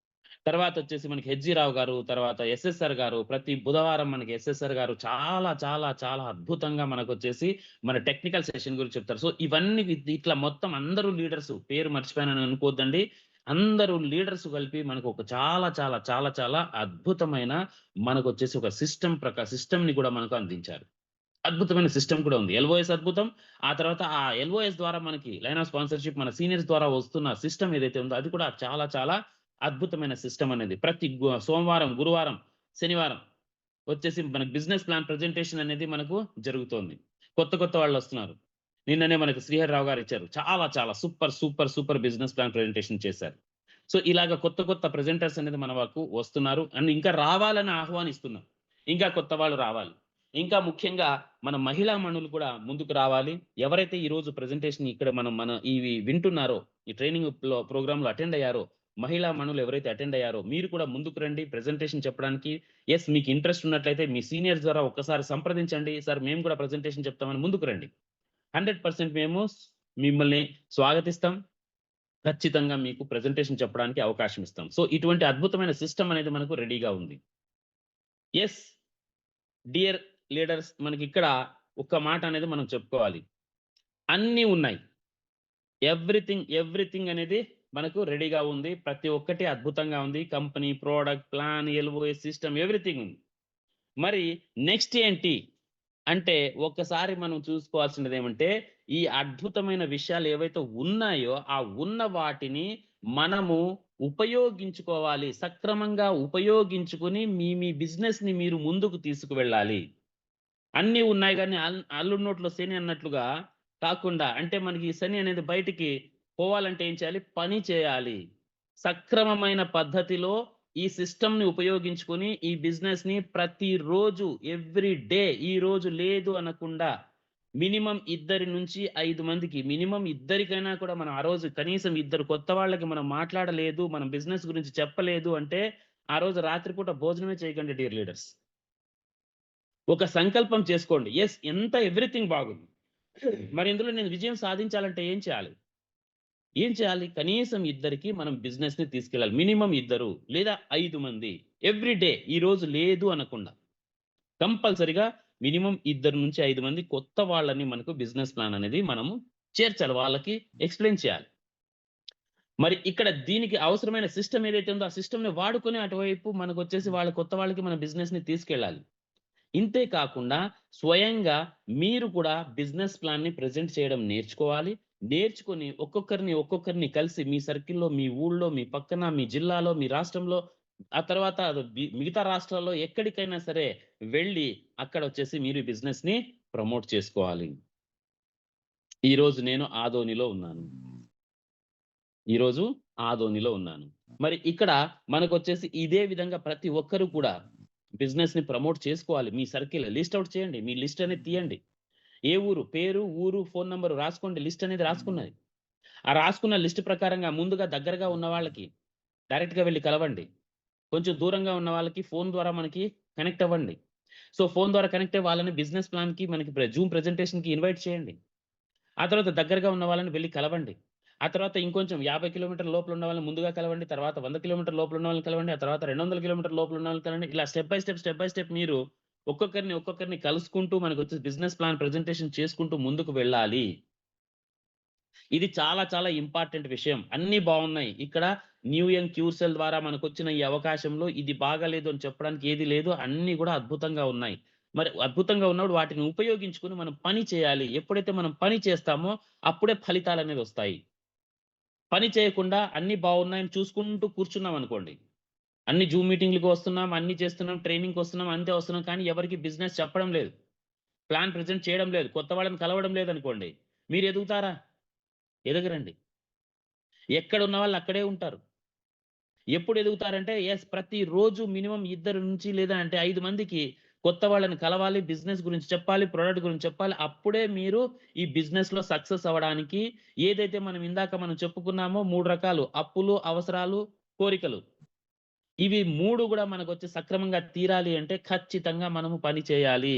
తర్వాత వచ్చేసి మనకి హెచ్‌జీ రావు గారు, తర్వాత ఎస్ఎస్ఆర్ గారు. ప్రతి బుధవారం మనకి ఎస్ఎస్ఆర్ గారు చాలా అద్భుతంగా మనకొచ్చేసి మన టెక్నికల్ సెషన్ గురించి చెప్తారు. సో ఇవన్నీ ఇట్లా మొత్తం అందరూ లీడర్స్ పేరు మర్చిపోయానని అనుకోవద్దండి. అందరూ లీడర్స్ కలిపి మనకు ఒక చాలా అద్భుతమైన మనకొచ్చేసి ఒక సిస్టమ్‌ని కూడా మనకు అందించారు. అద్భుతమైన సిస్టమ్ కూడా ఉంది. ఎల్ఓఎస్ అద్భుతం. ఆ తర్వాత ఆ ఎల్ఓఎస్ ద్వారా మనకి లైన్ ఆఫ్ స్పాన్సర్‌షిప్ మన సీనియర్స్ ద్వారా వస్తున్న సిస్టమ్ ఏదైతే ఉందో అది కూడా చాలా అద్భుతమైన సిస్టమ్ అనేది. ప్రతి సోమవారం, గురువారం, శనివారం వచ్చేసి మనకు బిజినెస్ ప్లాన్ ప్రెజెంటేషన్ అనేది మనకు జరుగుతోంది. కొత్త వాళ్ళొస్తున్నారు. నిన్ననే మనకు శ్రీహరిరావు గారు ఇచ్చారు. చాలా సూపర్ బిజినెస్ ప్లాన్ ప్రెజెంటేషన్ చేశారు. సో ఇలాగ కొత్త ప్రెజెంటర్స్ అనేది మన వరకు వస్తున్నారు. అండ్ ఇంకా రావాలని ఆహ్వానిస్తున్నాం. ఇంకా కొత్త వాళ్ళు రావాలి. ఇంకా ముఖ్యంగా మన మహిళా మణులు కూడా ముందుకు రావాలి. ఎవరైతే ఈరోజు ప్రెజెంటేషన్ ఇక్కడ మన ఇవి వింటున్నారో, ఈ ట్రైనింగ్ ప్రోగ్రామ్‌లో అటెండ్ అయ్యారో, మహిళా మణులు ఎవరైతే అటెండ్ అయ్యారో మీరు కూడా ముందుకు రండి ప్రెజెంటేషన్ చెప్పడానికి. మీకు ఇంట్రెస్ట్ ఉన్నట్లయితే మీ సీనియర్స్ ద్వారా ఒక్కసారి సంప్రదించండి. సార్ మేము కూడా ప్రెజెంటేషన్ చెప్తామని ముందుకు రండి. 100% మేము మిమ్మల్ని స్వాగతిస్తాం. ఖచ్చితంగా మీకు ప్రెజెంటేషన్ చెప్పడానికి అవకాశం ఇస్తాం. సో ఇటువంటి అద్భుతమైన సిస్టమ్ అనేది మనకు రెడీగా ఉంది. డియర్ లీడర్స్, మనకిక్కడ ఒక్క మాట అనేది మనం చెప్పుకోవాలి. అన్నీ ఉన్నాయి. ఎవ్రీథింగ్ అనేది మనకు రెడీగా ఉంది. ప్రతి ఒక్కటి అద్భుతంగా ఉంది. Company, product, plan, LOS system everything ఉంది. మరి నెక్స్ట్ ఏంటి అంటే ఒక్కసారి మనం చూసుకోవాల్సినది ఏమంటే ఈ అద్భుతమైన విషయాలు ఏవైతే ఉన్నాయో ఆ ఉన్న వాటిని మనము ఉపయోగించుకోవాలి. సక్రమంగా ఉపయోగించుకొని మీ బిజినెస్‌ని మీరు ముందుకు తీసుకువెళ్ళాలి. అన్నీ ఉన్నాయి గానీ అల్లుడి నోట్లో శని అన్నట్లుగా కాకుండా అంటే మనకి ఈ శని అనేది బయటికి పోవాలంటే ఏం చేయాలి? పని చేయాలి. సక్రమమైన పద్ధతిలో ఈ సిస్టమ్‌ని ఉపయోగించుకొని ఈ బిజినెస్‌ని ప్రతిరోజు ఎవ్రీ డే ఈరోజు లేదు అనకుండా మినిమమ్ 2 నుంచి 5 మందికి మినిమమ్ ఇద్దరికైనా కూడా మనం ఆ రోజు కనీసం 2 కొత్త వాళ్ళకి మనం మాట్లాడలేదు, మనం బిజినెస్ గురించి చెప్పలేదు అంటే ఆ రోజు రాత్రిపూట భోజనమే చేయకండి డియర్ లీడర్స్. ఒక సంకల్పం చేసుకోండి. ఎంత ఎవ్రీథింగ్ బాగుంది. మరి ఇందులో నేను విజయం సాధించాలంటే ఏం చేయాలి? కనీసం 2కి మనం బిజినెస్‌ని తీసుకెళ్ళాలి. మినిమమ్ 2 లేదా 5 మంది ఎవ్రీ డే ఈరోజు లేదు అనకుండా. కంపల్సరీగా మినిమమ్ 2 నుంచి 5 మంది కొత్త వాళ్ళని మనకు బిజినెస్ ప్లాన్ అనేది మనము చేర్చాలి. వాళ్ళకి ఎక్స్‌ప్లెయిన్ చేయాలి. మరి ఇక్కడ దీనికి అవసరమైన సిస్టమ్ ఏదైతే ఉందో ఆ సిస్టమ్‌ని వాడుకొని అటువైపు మనకొచ్చేసి కొత్త వాళ్ళకి మన బిజినెస్‌ని తీసుకెళ్ళాలి. ఇంతే కాకుండా స్వయంగా మీరు కూడా బిజినెస్ ప్లాన్‌ని ప్రెజెంట్ చేయడం నేర్చుకోవాలి. నేర్చుకొని ఒక్కొక్కరిని కలిసి మీ సర్కిల్‌లో, మీ ఊళ్ళో, మీ పక్కన, మీ జిల్లాలో, మీ రాష్ట్రంలో, ఆ తర్వాత మిగతా రాష్ట్రాల్లో ఎక్కడికైనా సరే వెళ్ళి అక్కడొచ్చేసి మీరు బిజినెస్‌ని ప్రమోట్ చేసుకోవాలి. ఈరోజు నేను ఆదోనిలో ఉన్నాను. ఈరోజు ఆదోనిలో ఉన్నాను. మరి ఇక్కడ మనకొచ్చేసి ఇదే విధంగా ప్రతి ఒక్కరు కూడా బిజినెస్‌ని ప్రమోట్ చేసుకోవాలి. మీ సర్కిల్ లిస్ట్ ఔట్ చేయండి. మీ లిస్ట్ అనేది తీయండి. ఏ ఊరు, పేరు, ఊరు, ఫోను నంబర్ రాసుకోండి. లిస్ట్ అనేది రాసుకున్నది. ఆ రాసుకున్న లిస్ట్ ప్రకారంగా ముందుగా దగ్గరగా ఉన్న వాళ్ళకి డైరెక్ట్‌గా వెళ్లి కలవండి. కొంచెం దూరంగా ఉన్న వాళ్ళకి ఫోను ద్వారా మనకి కనెక్ట్ అవ్వండి. సో, ఫోను ద్వారా కనెక్ట్ అయ్యి వాళ్ళని బిజినెస్ ప్లాన్‌కి మనకి జూమ్ ప్రెజెంటేషన్‌కి ఇన్వైట్ చేయండి. ఆ తర్వాత దగ్గరగా ఉన్న వాళ్ళని వెళ్లి కలవండి. ఆ తర్వాత ఇంకొంచెం 50 కిలోమీటర్ల లోపల ఉన్న వాళ్ళని ముందుగా కలవండి. తర్వాత 100 కిలోమీటర్ల లోపల ఉన్న వాళ్ళని కలవండి. ఆ తర్వాత 200 కిలోమీటర్ల లోపల ఉన్న వాళ్ళని కలవండి. ఇలా స్టెప్ బై స్టెప్ మీరు ఒక్కొక్కరిని కలుసుకుంటూ మనకొచ్చేసి బిజినెస్ ప్లాన్ ప్రెజెంటేషన్ చేసుకుంటూ ముందుకు వెళ్ళాలి. ఇది చాలా చాలా ఇంపార్టెంట్ విషయం. అన్నీ బావున్నాయి. ఇక్కడ న్యూ యంగ్ క్యూర్సెల్ ద్వారా మనకొచ్చిన ఈ అవకాశంలో ఇది బాగాలేదు అని చెప్పడానికి ఏది లేదు. అన్నీ గూడా అద్భుతంగా ఉన్నాయి. మరి అద్భుతంగా ఉన్నప్పుడు వాటిని ఉపయోగించుకొని మనం పని చేయాలి. ఎప్పుడైతే మనం పని చేస్తామో అప్పుడే ఫలితాలనేవొస్తాయి. పని చేయకుండా అన్నీ బావున్నాయని చూసుకుంటూ కూర్చున్నామనుకోండి. అన్ని జూమ్ మీటింగ్‌లకి వస్తున్నాం, అన్నీ చేస్తున్నాం, ట్రైనింగ్‌కొస్తున్నాం, అంతే వస్తున్నాం. కానీ ఎవరికీ బిజినెస్ చెప్పడం లేదు. ప్లాన్ ప్రెజెంట్ చేయడం లేదు. కొత్త వాళ్ళని కలవడం లేదనుకోండి. మీరు ఎదుగుతారా? ఎదగరండి. ఎక్కడున్న వాళ్ళు అక్కడే ఉంటారు. ఎప్పుడు ఎదుగుతారంటే ప్రతిరోజు మినిమమ్ ఇద్దరు నుంచి లేదా అంటే 5 మందికి కొత్త వాళ్ళని కలవాలి. బిజినెస్ గురించి చెప్పాలి. ప్రొడక్ట్ గురించి చెప్పాలి. అప్పుడే మీరు ఈ బిజినెస్‌లో సక్సెస్ అవ్వడానికి ఏదైతే మనం చెప్పుకున్నామో 3 రకాలు అప్పులు, అవసరాలు, కోరికలు. ఇవి 3 గూడా మనకొచ్చి సక్రమంగా తీరాలి అంటే ఖచ్చితంగా మనము పని చేయాలి.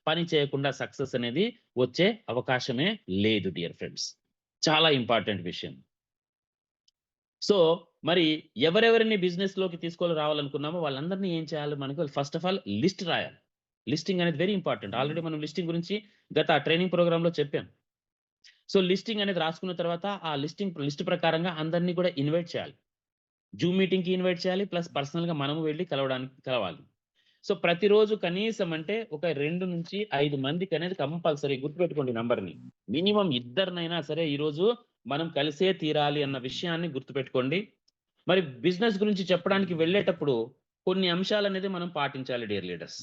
పని చేయకుండా సక్సెస్ అనేది వచ్చే అవకాశమే లేదు డియర్ ఫ్రెండ్స్. చాలా ఇంపార్టెంట్ విషయం. సో, మరి ఎవరెవరిని బిజినెస్‌లోకి రావాలనుకున్నామో వాళ్ళందరిని ఏం చేయాలి మనకు ఫస్ట్ ఆఫ్ ఆల్ లిస్ట్ రాయాలి. లిస్టింగ్ అనేది వెరీ ఇంపార్టెంట్. ఆల్రెడీ మనం లిస్టింగ్ గురించి గత ట్రైనింగ్ ప్రోగ్రామ్‌లో చెప్పాం. సో, లిస్టింగ్ అనేది రాసుకున్న తర్వాత ఆ లిస్ట్ ప్రకారంగా అందరిని కూడా ఇన్వైట్ చేయాలి. జూమ్ మీటింగ్‌కి ఇన్వైట్ చేయాలి. ప్లస్ పర్సనల్‌గా మనము వెళ్లి కలవాలి. సో, ప్రతిరోజు కనీసం అంటే ఒక 2-5 మందికనేది కంపల్సరీ గుర్తుపెట్టుకోండి నంబర్‌ని. మినిమమ్ ఇద్దరినైనా సరే ఈరోజు మనం కలిసే తీరాలి అన్న విషయాన్ని గుర్తుపెట్టుకోండి. మరి బిజినెస్ గురించి చెప్పడానికి వెళ్ళేటప్పుడు కొన్ని అంశాలనేది మనం పాటించాలి డియర్ లీడర్స్.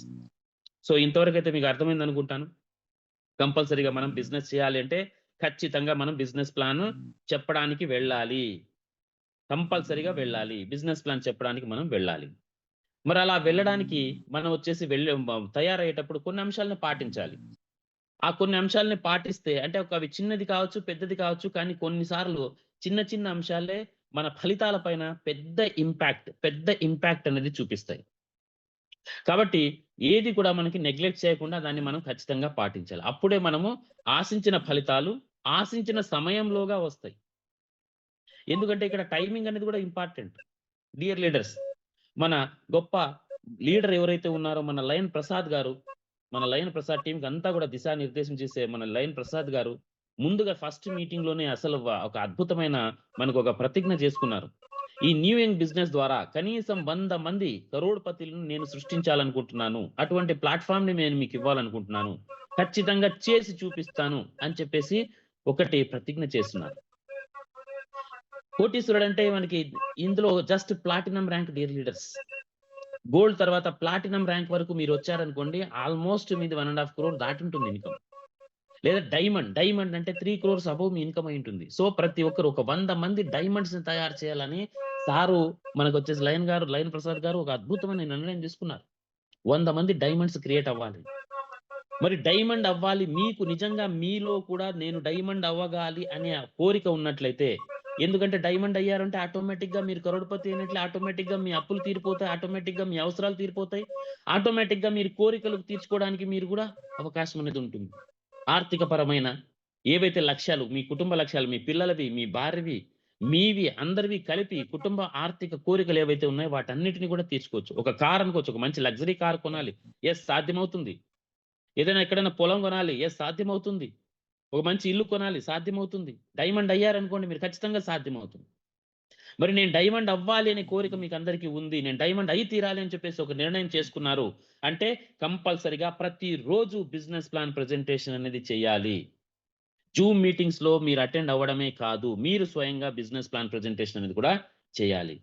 సో, ఇంతవరకైతే మీకు అర్థమైందనుకుంటాను. కంపల్సరీగా మనం బిజినెస్ చేయాలి అంటే ఖచ్చితంగా మనం బిజినెస్ ప్లాన్ చెప్పడానికి వెళ్ళాలి. కంపల్సరీగా వెళ్ళాలి. బిజినెస్ ప్లాన్ చెప్పడానికి మనం వెళ్ళాలి. మరలా వెళ్ళడానికి మనం వచ్చేసి తయారయ్యేటప్పుడు కొన్ని అంశాలను పాటించాలి. ఆ కొన్ని అంశాలని పాటిస్తే అంటే అవి చిన్నది కావచ్చు, పెద్దది కావచ్చు. కానీ కొన్ని సార్లు చిన్న చిన్న అంశాలే మన ఫలితాల పైన పెద్ద ఇంపాక్ట్ అనేది చూపిస్తాయి. కాబట్టి ఏది కూడా మనకి నెగ్లెక్ట్ చేయకుండా దాన్ని మనం ఖచ్చితంగా పాటించాలి. అప్పుడే మనము ఆశించిన ఫలితాలు ఆశించిన సమయంలోగా వస్తాయి. ఎందుకంటే ఇక్కడ టైమింగ్ అనేది కూడా ఇంపార్టెంట్. డియర్ లీడర్స్, మన గొప్ప లీడర్ ఎవరైతే ఉన్నారో మన లయన్ ప్రసాద్ టీమ్‌కి అంతా కూడా దిశానిర్దేశం చేసే మన లయన్ ప్రసాద్ గారు ముందుగా ఫస్ట్ మీటింగ్‌లోనే అసలు ఒక అద్భుతమైన మనకొక ప్రతిజ్ఞ చేసుకున్నారు. ఈ న్యూ యంగ్ బిజినెస్ ద్వారా కనీసం 100 మంది కరోడ్‌పతులను నేను సృష్టించాలనుకుంటున్నాను. అటువంటి ప్లాట్‌ఫార్మ్‌ని నేను మీకు ఇవ్వాలనుకుంటున్నాను. ఖచ్చితంగా చేసి చూపిస్తాను అని చెప్పేసి ఒకటి ప్రతిజ్ఞ చేస్తున్నారు. కోటీశ్వరుడంటే మనకి ఇందులో just platinum rank dear leaders. Gold తర్వాత ప్లాటినం ర్యాంక్ వరకు మీరొచ్చారనుకోండి ఆల్‌మోస్ట్ మీది 1.5 క్రోర్ దాటుంటుంది ఇన్‌కమ్. లేదా డైమండ్ అంటే 3 క్రోర్స్ అబోవ్ మీ ఇన్‌కమ్ అయ్యుంటుంది. సో, ప్రతి ఒక్కరు ఒక 100 మంది డైమండ్స్‌ని తయారు చేయాలని సారు మనకొచ్చేసి లయన్ ప్రసాద్ గారు ఒక అద్భుతమైన నిర్ణయం తీసుకున్నారు. 100 మంది డైమండ్స్ క్రియేట్ అవ్వాలి. మరి డైమండ్ అవ్వాలి మీకు నిజంగా మీలో కూడా నేను డైమండ్ అవ్వగాలి అనే కోరిక ఉన్నట్లయితే ఎందుకంటే డైమండ్ అయ్యారంటే ఆటోమేటిక్‌గా మీరు కరోడ్‌పతి అయినట్లే ఆటోమేటిక్‌గా మీ అప్పులు తీరిపోతాయి. ఆటోమేటిక్‌గా మీ అవసరాలు తీరిపోతాయి. ఆటోమేటిక్‌గా మీరు కోరికలు తీర్చుకోవడానికి మీరు కూడా అవకాశం అనేది ఉంటుంది. ఆర్థిక పరమైన ఏవైతే లక్ష్యాలు మీ కుటుంబ లక్ష్యాలు, మీ పిల్లలవి, మీ భార్యవి, మీవి అందరివి కలిపి కుటుంబ ఆర్థిక కోరికలు ఏవైతే ఉన్నాయో వాటన్నిటిని కూడా తీర్చుకోవచ్చు. ఒక కార్ అనుకోవచ్చు. ఒక మంచి లగ్జరీ కార్ కొనాలి. సాధ్యమవుతుంది. ఏదైనా ఎక్కడైనా పొలం కొనాలి. సాధ్యమవుతుంది. ఒక మంచి ఇల్లు కొనాలి. సాధ్యమవుతుంది. డైమండ్ అయ్యారనుకోండి మీరు ఖచ్చితంగా సాధ్యమవుతుంది. మరి నేను డైమండ్ అవ్వాలి అనే కోరిక మీకందరికీ ఉంది. నేను డైమండ్ అయి తీరాలి అని చెప్పేసి ఒక నిర్ణయం చేసుకున్నారు. అంటే కంపల్సరీగా ప్రతిరోజు బిజినెస్ ప్లాన్ ప్రెజెంటేషన్ అనేది చేయాలి. జూమ్ మీటింగ్స్‌లో మీరు అటెండ్ అవ్వడమే కాదు. మీరు స్వయంగా బిజినెస్ ప్లాన్ ప్రెజెంటేషన్ అనేది కూడా చేయాలి.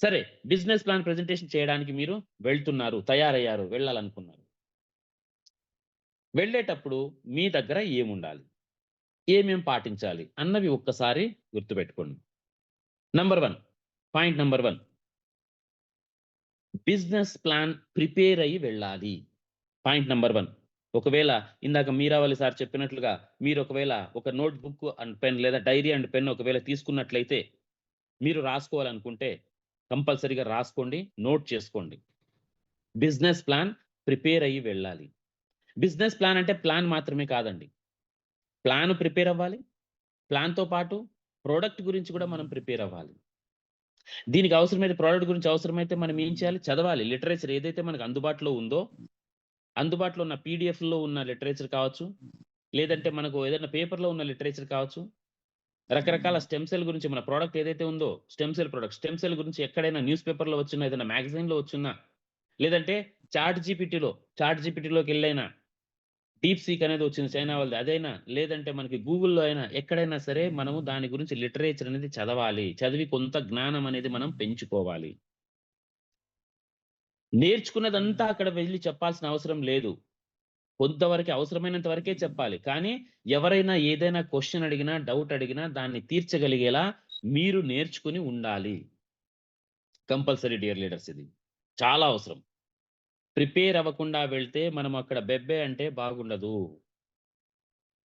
సరే, బిజినెస్ ప్లాన్ ప్రెజెంటేషన్ చేయడానికి మీరు వెళ్తున్నారు. తయారయ్యారు. వెళ్ళాలనుకున్నారు. వెళ్ళేటప్పుడు మీ దగ్గర ఏముండాలి? ఏమేం పాటించాలి అన్నవి ఒక్కసారి గుర్తుపెట్టుకోండి. Point number 1 business plan prepare అయ్యి వెళ్ళాలి. పాయింట్ నంబర్ 1 ఒకవేళ ఇందాక మీరావళి సార్ చెప్పినట్లుగా మీరు ఒకవేళ ఒక నోట్ బుక్ అండ్ పెన్ లేదా డైరీ అండ్ పెన్ ఒకవేళ తీసుకున్నట్లయితే మీరు రాసుకోవాలనుకుంటే కంపల్సరీగా రాసుకోండి, నోట్ చేసుకోండి. బిజినెస్ ప్లాన్ ప్రిపేర్ అయ్యి వెళ్ళాలి. బిజినెస్ ప్లాన్ అంటే ప్లాన్ మాత్రమే కాదండి. ప్లాన్ ప్రిపేర్ అవ్వాలి. ప్లాన్‌తో పాటు ప్రొడక్ట్ గురించి కూడా మనం ప్రిపేర్ అవ్వాలి. దీనికి అవసరమైతే ప్రొడక్ట్ గురించి అవసరమైతే మనం ఏం చేయాలి? చదవాలి. లిటరేచర్ ఏదైతే మనకు అందుబాటులో ఉందో, అందుబాటులో ఉన్న పీడీఎఫ్‌లో ఉన్న లిటరేచర్ కావచ్చు, లేదంటే మనకు ఏదైనా పేపర్‌లో ఉన్న లిటరేచర్ కావచ్చు, రకరకాల స్టెమ్ సెల్ గురించి మన ప్రొడక్ట్ ఏదైతే ఉందో stem cell product, stem cell గురించి ఎక్కడైనా న్యూస్ పేపర్‌లో వచ్చిన ఏదైనా మ్యాగజైన్‌లో వచ్చిన, లేదంటే చాట్ జీపీటీలోకెళ్ళైనా డీప్ సీక్ అనేది వచ్చింది చైనా వాళ్ళది అదైనా, లేదంటే మనకి గూగుల్‌లో అయినా ఎక్కడైనా సరే మనము దాని గురించి లిటరేచర్ అనేది చదవాలి. చదివి కొంత జ్ఞానం అనేది మనం పెంచుకోవాలి. నేర్చుకున్నదంతా అక్కడ వెళ్లి చెప్పాల్సిన అవసరం లేదు. కొంతవరకే అవసరమైనంత వరకే చెప్పాలి. కానీ ఎవరైనా ఏదైనా క్వెషన్ అడిగినా, డౌట్ అడిగినా దాన్ని తీర్చగలిగేలా మీరు నేర్చుకొని ఉండాలి. కంపల్సరీ డియర్ లీడర్స్ ఇది. చాలా అవసరం. ప్రిపేర్ అవ్వకుండా వెళ్తే మనం అక్కడ బెబ్బే అంటే బాగుండదు.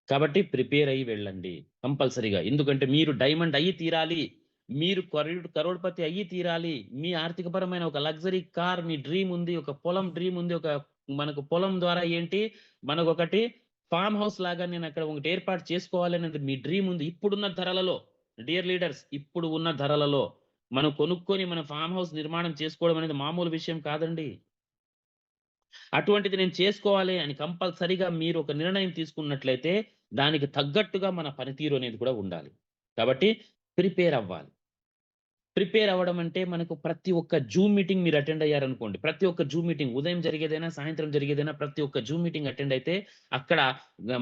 కాబట్టి ప్రిపేర్ అయ్యి వెళ్ళండి కంపల్సరీగా. ఎందుకంటే మీరు డైమండ్ అయ్యి తీరాలి. మీరు కరోడ్‌పతి అయ్యి తీరాలి. మీ ఆర్థికపరమైన ఒక లగ్జరీ కార్ మీ డ్రీమ్ ఉంది. ఒక పొలం డ్రీమ్ ఉంది. మనకు పొలం ద్వారా ఏంటి మనకొకటి ఫార్మ్ హౌస్ లాగా నేను అక్కడ ఒకటి ఏర్పాటు చేసుకోవాలనేది మీ డ్రీమ్ ఉంది. ఇప్పుడున్న ధరలలో డియర్ లీడర్స్ ఇప్పుడు ఉన్న ధరలలో మనం కొనుక్కొని మన ఫార్మ్ హౌస్ నిర్మాణం చేసుకోవడం అనేది మామూలు విషయం కాదండి. అటువంటిది నేను చేసుకోవాలి అని కంపల్సరీగా మీరు ఒక నిర్ణయం తీసుకున్నట్లయితే దానికి తగ్గట్టుగా మన పనితీరు అనేది కూడా ఉండాలి. కాబట్టి ప్రిపేర్ అవ్వాలి. ప్రిపేర్ అవ్వడం అంటే మనకు ప్రతి ఒక్క జూమ్ మీటింగ్ మీరు అటెండ్ అయ్యారనుకోండి. ప్రతి ఒక్క జూమ్ మీటింగ్ ఉదయం జరిగేదైనా, సాయంత్రం జరిగేదైనా ప్రతి ఒక్క జూమ్ మీటింగ్ అటెండ్ అయితే అక్కడ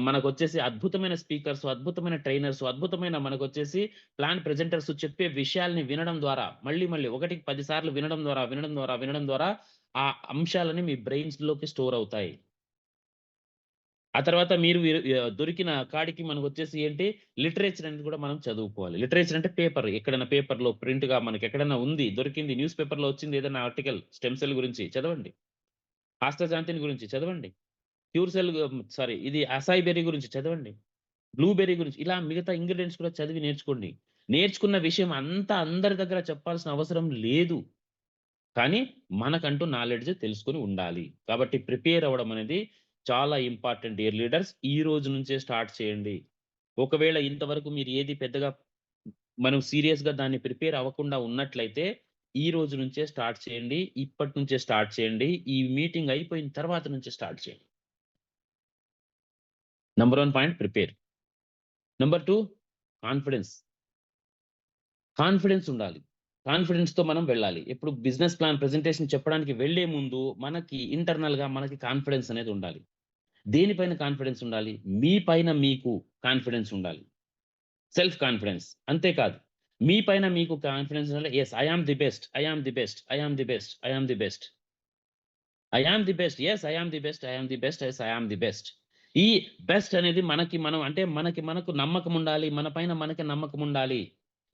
మనకొచ్చేసి అద్భుతమైన స్పీకర్స్, అద్భుతమైన ట్రైనర్స్, అద్భుతమైన మనకొచ్చేసి ప్లాన్ ప్రెజెంటర్స్ చెప్పే విషయాల్ని వినడం ద్వారా మళ్ళీ ఒకటికి 10 సార్లు వినడం ద్వారా ఆ అంశాలని మీ బ్రెయిన్స్‌లోకి స్టోర్ అవుతాయి. ఆ తర్వాత మీరు దొరికిన కాడికి మనకొచ్చేసి ఏంటి లిటరేచర్ అనేది కూడా మనం చదువుకోవాలి. లిటరేచర్ అంటే పేపర్. ఎక్కడైనా పేపర్‌లో ప్రింట్‌గా మనకెక్కడైనా ఉంది, దొరికింది న్యూస్ పేపర్‌లో వచ్చింది ఏదైనా ఆర్టికల్ స్టెమ్ సెల్ గురించి చదవండి. ఆస్ట్రాజాంథిన్ గురించి చదవండి. క్యూర్ సెల్ ఇది అసాయి బెర్రీ గురించి చదవండి. బ్లూబెర్రీ గురించి ఇలా మిగతా ఇంగ్రీడియెంట్స్ కూడా చదివి నేర్చుకోండి. నేర్చుకున్న విషయం అంతా అందరి దగ్గర చెప్పాల్సిన అవసరం లేదు. కానీ మనకంటూ నాలెడ్జ్ తెలుసుకొని ఉండాలి. కాబట్టి ప్రిపేర్ అవ్వడం అనేది చాలా ఇంపార్టెంట్ డియర్ లీడర్స్. ఈ రోజు నుంచే స్టార్ట్ చేయండి. ఒకవేళ ఇంతవరకు మీరు ఏది పెద్దగా మనం సీరియస్‌గా దాన్ని ప్రిపేర్ అవ్వకుండా ఉన్నట్లయితే ఈ రోజు నుంచే స్టార్ట్ చేయండి. ఇప్పటి నుంచే స్టార్ట్ చేయండి. ఈ మీటింగ్ అయిపోయిన తర్వాత నుంచే స్టార్ట్ చేయండి. Number 1 point prepare. Number 2 confidence. Confidence ఉండాలి. కాన్ఫిడెన్స్‌తో మనం వెళ్ళాలి. ఎప్పుడు బిజినెస్ ప్లాన్ ప్రెజెంటేషన్ చెప్పడానికి వెళ్ళే ముందు మనకి ఇంటర్నల్‌గా మనకి కాన్ఫిడెన్స్ అనేది ఉండాలి. దేనిపైన కాన్ఫిడెన్స్ ఉండాలి? మీ పైన మీకు కాన్ఫిడెన్స్ ఉండాలి. Self confidence. అంతేకాదు మీ పైన మీకు కాన్ఫిడెన్స్ ఉండాలి. Yes I am the best. I am the best. I am the best. I am the best. I am the best. Yes I am the best. I am the best. Yes I am the best. ఈ best అనేది మనకు నమ్మకం ఉండాలి. మన పైన మనకి నమ్మకం ఉండాలి.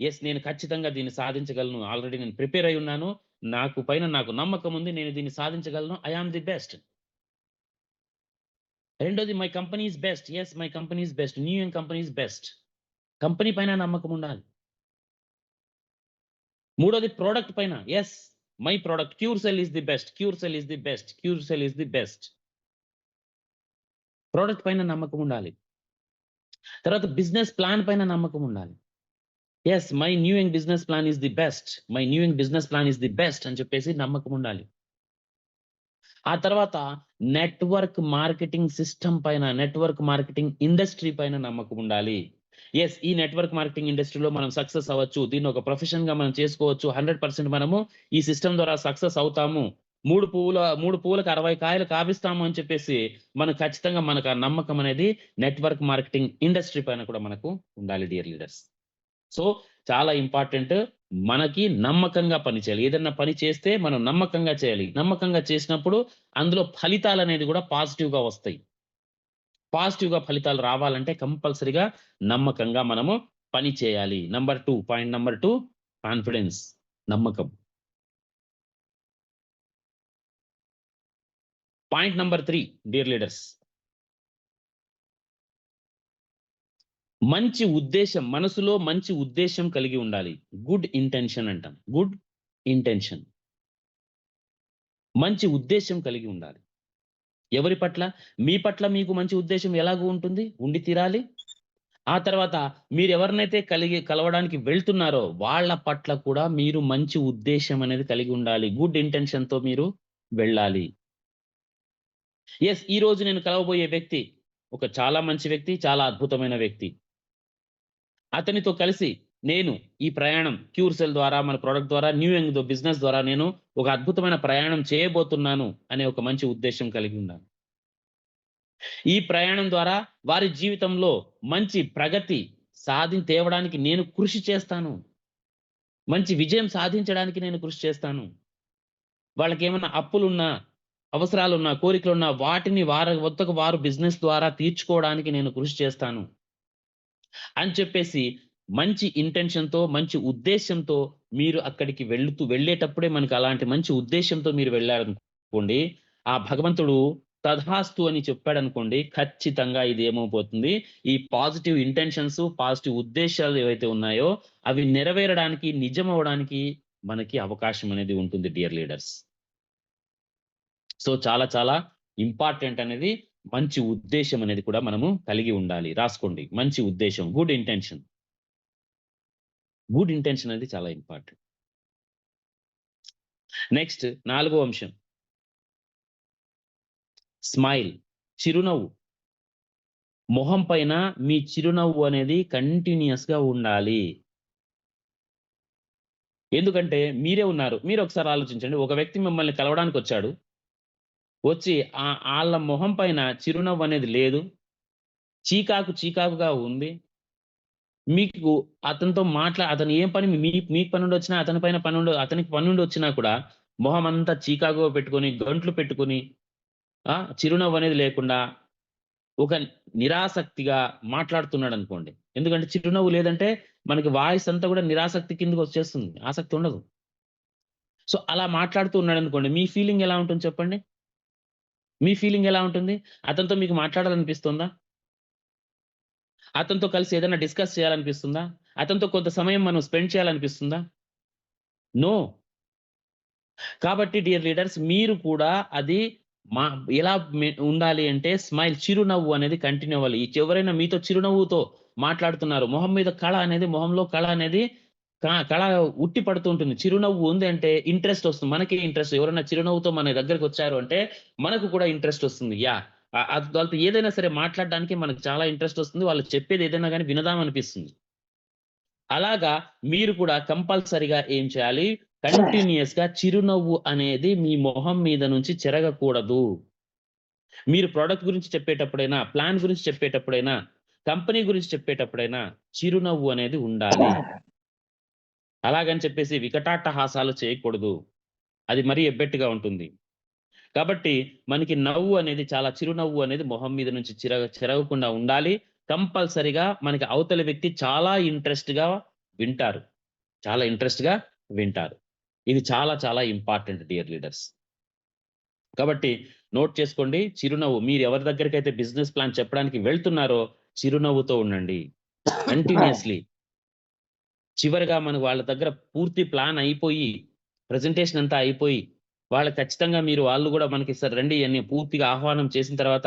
యెస్ నేను ఖచ్చితంగా దీన్ని సాధించగలను. ఆల్రెడీ నేను ప్రిపేర్ అయ్యి ఉన్నాను. నాకు నమ్మకం ఉంది. నేను దీన్ని సాధించగలను. I am the best. రెండోది my company is best. Yes my company is best. New young company is best. Company పైన నమ్మకం ఉండాలి. మూడోది ప్రొడక్ట్ పైన. Yes my product cure cell is the best. Cure cell is the best. Cure cell is the best. Product పైన నమ్మకం ఉండాలి. తర్వాత business plan పైన నమ్మకం ఉండాలి. Yes my new young business plan is the best. My new young business plan is the best అని చెప్పేసి నమ్మకం ఉండాలి. ఆ తర్వాత నెట్వర్క్ మార్కెటింగ్ సిస్టమ్ పైన, నెట్వర్క్ మార్కెటింగ్ ఇండస్ట్రీ పైన నమ్మకం ఉండాలి. యెస్ ఈ నెట్వర్క్ మార్కెటింగ్ ఇండస్ట్రీలో మనం సక్సెస్ అవ్వచ్చు. దీన్ని ఒక ప్రొఫెషన్‌గా మనం చేసుకోవచ్చు. 100% మనము ఈ సిస్టమ్ ద్వారా సక్సెస్ అవుతాము. 3 పువ్వులకు 60 కాయలు కాపిస్తాము అని చెప్పేసి ఖచ్చితంగా మనకు ఆ నమ్మకం అనేది నెట్వర్క్ మార్కెటింగ్ ఇండస్ట్రీ పైన కూడా మనకు ఉండాలి డియర్ లీడర్స్. సో చాలా ఇంపార్టెంట్. మనకి నమ్మకంగా పని చేయాలి. ఏదన్నా పని చేస్తే మనం నమ్మకంగా చేయాలి. నమ్మకంగా చేసినప్పుడు అందులో ఫలితాలనేది కూడా పాజిటివ్‌గా వస్తాయి. పాజిటివ్‌గా ఫలితాలు రావాలంటే కంపల్సరీగా నమ్మకంగా మనము పని చేయాలి. పాయింట్ నంబర్ 2 కాన్ఫిడెన్స్, నమ్మకం. పాయింట్ నంబర్ 3 డియర్ లీడర్స్, మంచి ఉద్దేశ్యం, మనసులో మంచి ఉద్దేశ్యం కలిగి ఉండాలి. గుడ్ ఇంటెన్షన్ అంటాం. Good intention. మంచి ఉద్దేశ్యం కలిగి ఉండాలి. ఎవరి పట్ల? మీ పట్ల మీకు మంచి ఉద్దేశ్యం ఎలాగూ ఉంటుంది? ఉండి తీరాలి. ఆ తర్వాత మీరెవరినైతే కలవడానికి వెళ్తున్నారో వాళ్ళ పట్ల కూడా మీరు మంచి ఉద్దేశ్యం అనేది కలిగి ఉండాలి. గుడ్ ఇంటెన్షన్‌తో మీరు వెళ్ళాలి. ఈరోజు నేను కలవబోయే వ్యక్తి ఒక చాలా మంచి వ్యక్తి, చాలా అద్భుతమైన వ్యక్తి. అతనితో కలిసి నేను ఈ ప్రయాణం క్యూర్సెల్ ద్వారా, మన ప్రొడక్ట్ ద్వారా, న్యూ యంగ్ బిజినెస్ ద్వారా నేను ఒక అద్భుతమైన ప్రయాణం చేయబోతున్నాను అనే ఒక మంచి ఉద్దేశ్యం కలిగి ఉండాలి. ఈ ప్రయాణం ద్వారా వారి జీవితంలో మంచి ప్రగతి తేవడానికి నేను కృషి చేస్తాను. మంచి విజయం సాధించడానికి నేను కృషి చేస్తాను. వాళ్ళకేమన్నా అప్పులున్నా, అవసరాలున్నా, కోరికలున్నా వాటిని వారి వద్దకు వారు బిజినెస్ ద్వారా తీర్చుకోవడానికి నేను కృషి చేస్తాను అని చెప్పేసి మంచి ఇంటెన్షన్‌తో, మంచి ఉద్దేశ్యంతో మీరు అక్కడికి వెళ్ళేటప్పుడే మనకు అలాంటి మంచి ఉద్దేశ్యంతో మీరు వెళ్లారనుకోండి, ఆ భగవంతుడు తథాస్తు అని చెప్పాడనుకోండి, ఖచ్చితంగా ఇది ఏమైపోతుంది, ఈ పాజిటివ్ ఇంటెన్షన్స్, పాజిటివ్ ఉద్దేశాలు ఏవైతే ఉన్నాయో అవి నెరవేరడానికి, నిజమవ్వడానికి మనకి అవకాశం అనేది ఉంటుంది డియర్ లీడర్స్. సో చాలా చాలా ఇంపార్టెంట్ అనేది మంచి ఉద్దేశ్యం అనేది కూడా మనము కలిగి ఉండాలి. రాసుకోండి. మంచి ఉద్దేశ్యం, గుడ్ ఇంటెన్షన్. గుడ్ ఇంటెన్షన్ అనేది చాలా ఇంపార్టెంట్. నెక్స్ట్ 4వ అంశం స్మైల్, చిరునవ్వు. మొహం పైన మీ చిరునవ్వు అనేది కంటిన్యూయస్‌గా ఉండాలి. ఎందుకంటే మీరే ఉన్నారు. మీరు ఒకసారి ఆలోచించండి. ఒక వ్యక్తి మిమ్మల్ని కలవడానికొచ్చాడు. వచ్చి ఆళ్ళ మొహం పైన చిరునవ్వు అనేది లేదు. చీకాకుగా ఉంది. మీకు అతనితో అతను ఏం పని మీకు పనుండొచ్చినా, అతనికి పనుండొచ్చినా కూడా మొహమంతా చీకాకుగా పెట్టుకొని, గంట్లు పెట్టుకొని, చిరునవ్వు అనేది లేకుండా ఒక నిరాసక్తిగా మాట్లాడుతున్నాడనుకోండి. ఎందుకంటే చిరునవ్వు లేదంటే మనకి వాయిస్ అంతా కూడా నిరాసక్తి కిందకొచ్చేస్తుంది. ఆసక్తి ఉండదు. సో అలా మాట్లాడుతూ ఉన్నాడనుకోండి, మీ ఫీలింగ్ ఎలా ఉంటుంది చెప్పండి? మీ ఫీలింగ్ ఎలా ఉంటుంది? అతనితో మీకు మాట్లాడాలనిపిస్తుందా? అతనితో కలిసి ఏదైనా డిస్కస్ చేయాలనిపిస్తుందా? అతనితో కొంత సమయం మనం స్పెండ్ చేయాలనిపిస్తుందా? నో. కాబట్టి డియర్ లీడర్స్, మీరు కూడా అది ఎలా ఉండాలి అంటే స్మైల్, చిరునవ్వు అనేది కంటిన్యూ అవ్వాలి. ఎవరైనా మీతో చిరునవ్వుతో మాట్లాడుతున్నారు, మొహంలో కళ అనేది కళ ఉట్టి పడుతూ ఉంటుంది. చిరునవ్వు ఉంది అంటే ఇంట్రెస్ట్ వస్తుంది. మనకే ఇంట్రెస్ట్. ఎవరైనా చిరునవ్వుతో మన దగ్గరకొచ్చారు అంటే మనకు కూడా ఇంట్రెస్ట్ వస్తుంది. వాళ్ళతో ఏదైనా సరే మాట్లాడడానికి మనకు చాలా ఇంట్రెస్ట్ వస్తుంది. వాళ్ళు చెప్పేది ఏదైనా గాని వినదామనిపిస్తుంది. అలాగా మీరు కూడా కంపల్సరీగా ఏం చేయాలి? కంటిన్యూయస్‌గా చిరునవ్వు అనేది మీ మొహం మీద నుంచి చెరగకూడదు. మీరు ప్రొడక్ట్ గురించి చెప్పేటప్పుడైనా, ప్లాన్ గురించి చెప్పేటప్పుడైనా, కంపెనీ గురించి చెప్పేటప్పుడైనా చిరునవ్వు అనేది ఉండాలి. అలాగని చెప్పేసి వికటాట్టహాసాలు చేయకూడదు. అది మరీ ఎబ్బెట్టుగా ఉంటుంది. కాబట్టి మనకి చిరునవ్వు అనేది మొహం మీద నుంచి చెరగకుండా ఉండాలి. కంపల్సరీగా మనకి అవతలి వ్యక్తి చాలా ఇంట్రెస్ట్‌గా వింటారు. చాలా ఇంట్రెస్ట్‌గా వింటారు. ఇది చాలా చాలా ఇంపార్టెంట్ డియర్ లీడర్స్. కాబట్టి నోట్ చేసుకోండి. చిరునవ్వు, మీరు ఎవరి దగ్గరికైతే బిజినెస్ ప్లాన్ చెప్పడానికి వెళ్తున్నారో చిరునవ్వుతో ఉండండి. కంటిన్యూయస్‌లీ. చివరగా వాళ్ళ దగ్గర పూర్తి ప్లాన్ అయిపోయి, ప్రెజెంటేషన్ అంతా అయిపోయి, ఖచ్చితంగా వాళ్ళు గూడా మనకి రండి అని పూర్తిగా ఆహ్వానం చేసిన తర్వాత,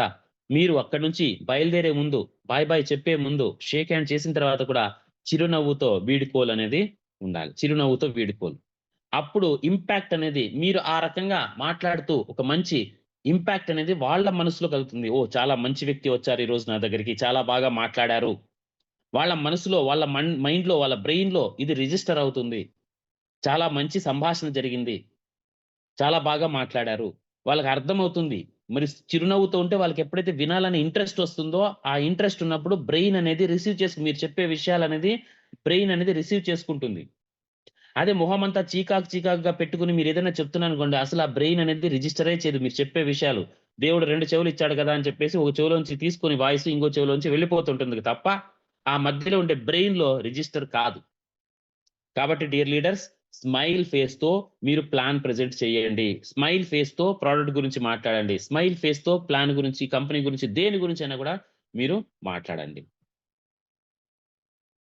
మీరు అక్కడి నుంచి బయలుదేరే ముందు, బాయ్ చెప్పే ముందు, షేక్ హ్యాండ్ చేసిన తర్వాత కూడా చిరునవ్వుతో వీడ్కోలనేది ఉండాలి. చిరునవ్వుతో వీడ్కోలు. అప్పుడు ఇంపాక్ట్ అనేది, మీరు ఆ రకంగా మాట్లాడుతూ ఒక మంచి ఇంపాక్ట్ అనేది వాళ్ళ మనసులో కలుగుతుంది. ఓహ్! చాలా మంచి వ్యక్తి వచ్చారు ఈరోజు నా దగ్గరికి. చాలా బాగా మాట్లాడారు. వాళ్ళ మనసులో, వాళ్ళ మైండ్‌లో, వాళ్ళ బ్రెయిన్‌లో ఇది రిజిస్టర్ అవుతుంది. చాలా మంచి సంభాషణ జరిగింది. చాలా బాగా మాట్లాడారు. వాళ్ళకి అర్థమవుతుంది. మరి చిరునవ్వుతో ఉంటే వాళ్ళకెప్పుడైతే వినాలనే ఇంట్రెస్ట్ వస్తుందో, ఆ ఇంట్రెస్ట్ ఉన్నప్పుడు బ్రెయిన్ అనేది మీరు చెప్పే విషయాలనేది బ్రెయిన్ అనేది రిసీవ్ చేసుకుంటుంది. అదే మొహం అంతా చీకాకుగా పెట్టుకుని మీరు ఏదైనా చెప్తున్నాను అనుకోండి, అసలు ఆ బ్రెయిన్ అనేది రిజిస్టరే చేయదు మీరు చెప్పే విషయాలు. దేవుడు 2 చెవులు ఇచ్చాడు కదా అని చెప్పేసి ఒక చెవిలోంచి తీసుకొని వాయిస్ ఇంకో చెవిలోంచి వెళ్ళిపోతుంటుంది తప్ప ఆ మధ్యలో ఉండే బ్రెయిన్‌లో రిజిస్టర్ కాదు. కాబట్టి డియర్ లీడర్స్, స్మైల్ ఫేస్‌తో మీరు ప్లాన్ ప్రెజెంట్ చేయండి. స్మైల్ ఫేస్‌తో ప్రొడక్ట్ గురించి మాట్లాడండి. స్మైల్ ఫేస్‌తో ప్లాన్ గురించి, కంపెనీ గురించి, దేని గురించైనా కూడా మీరు మాట్లాడండి.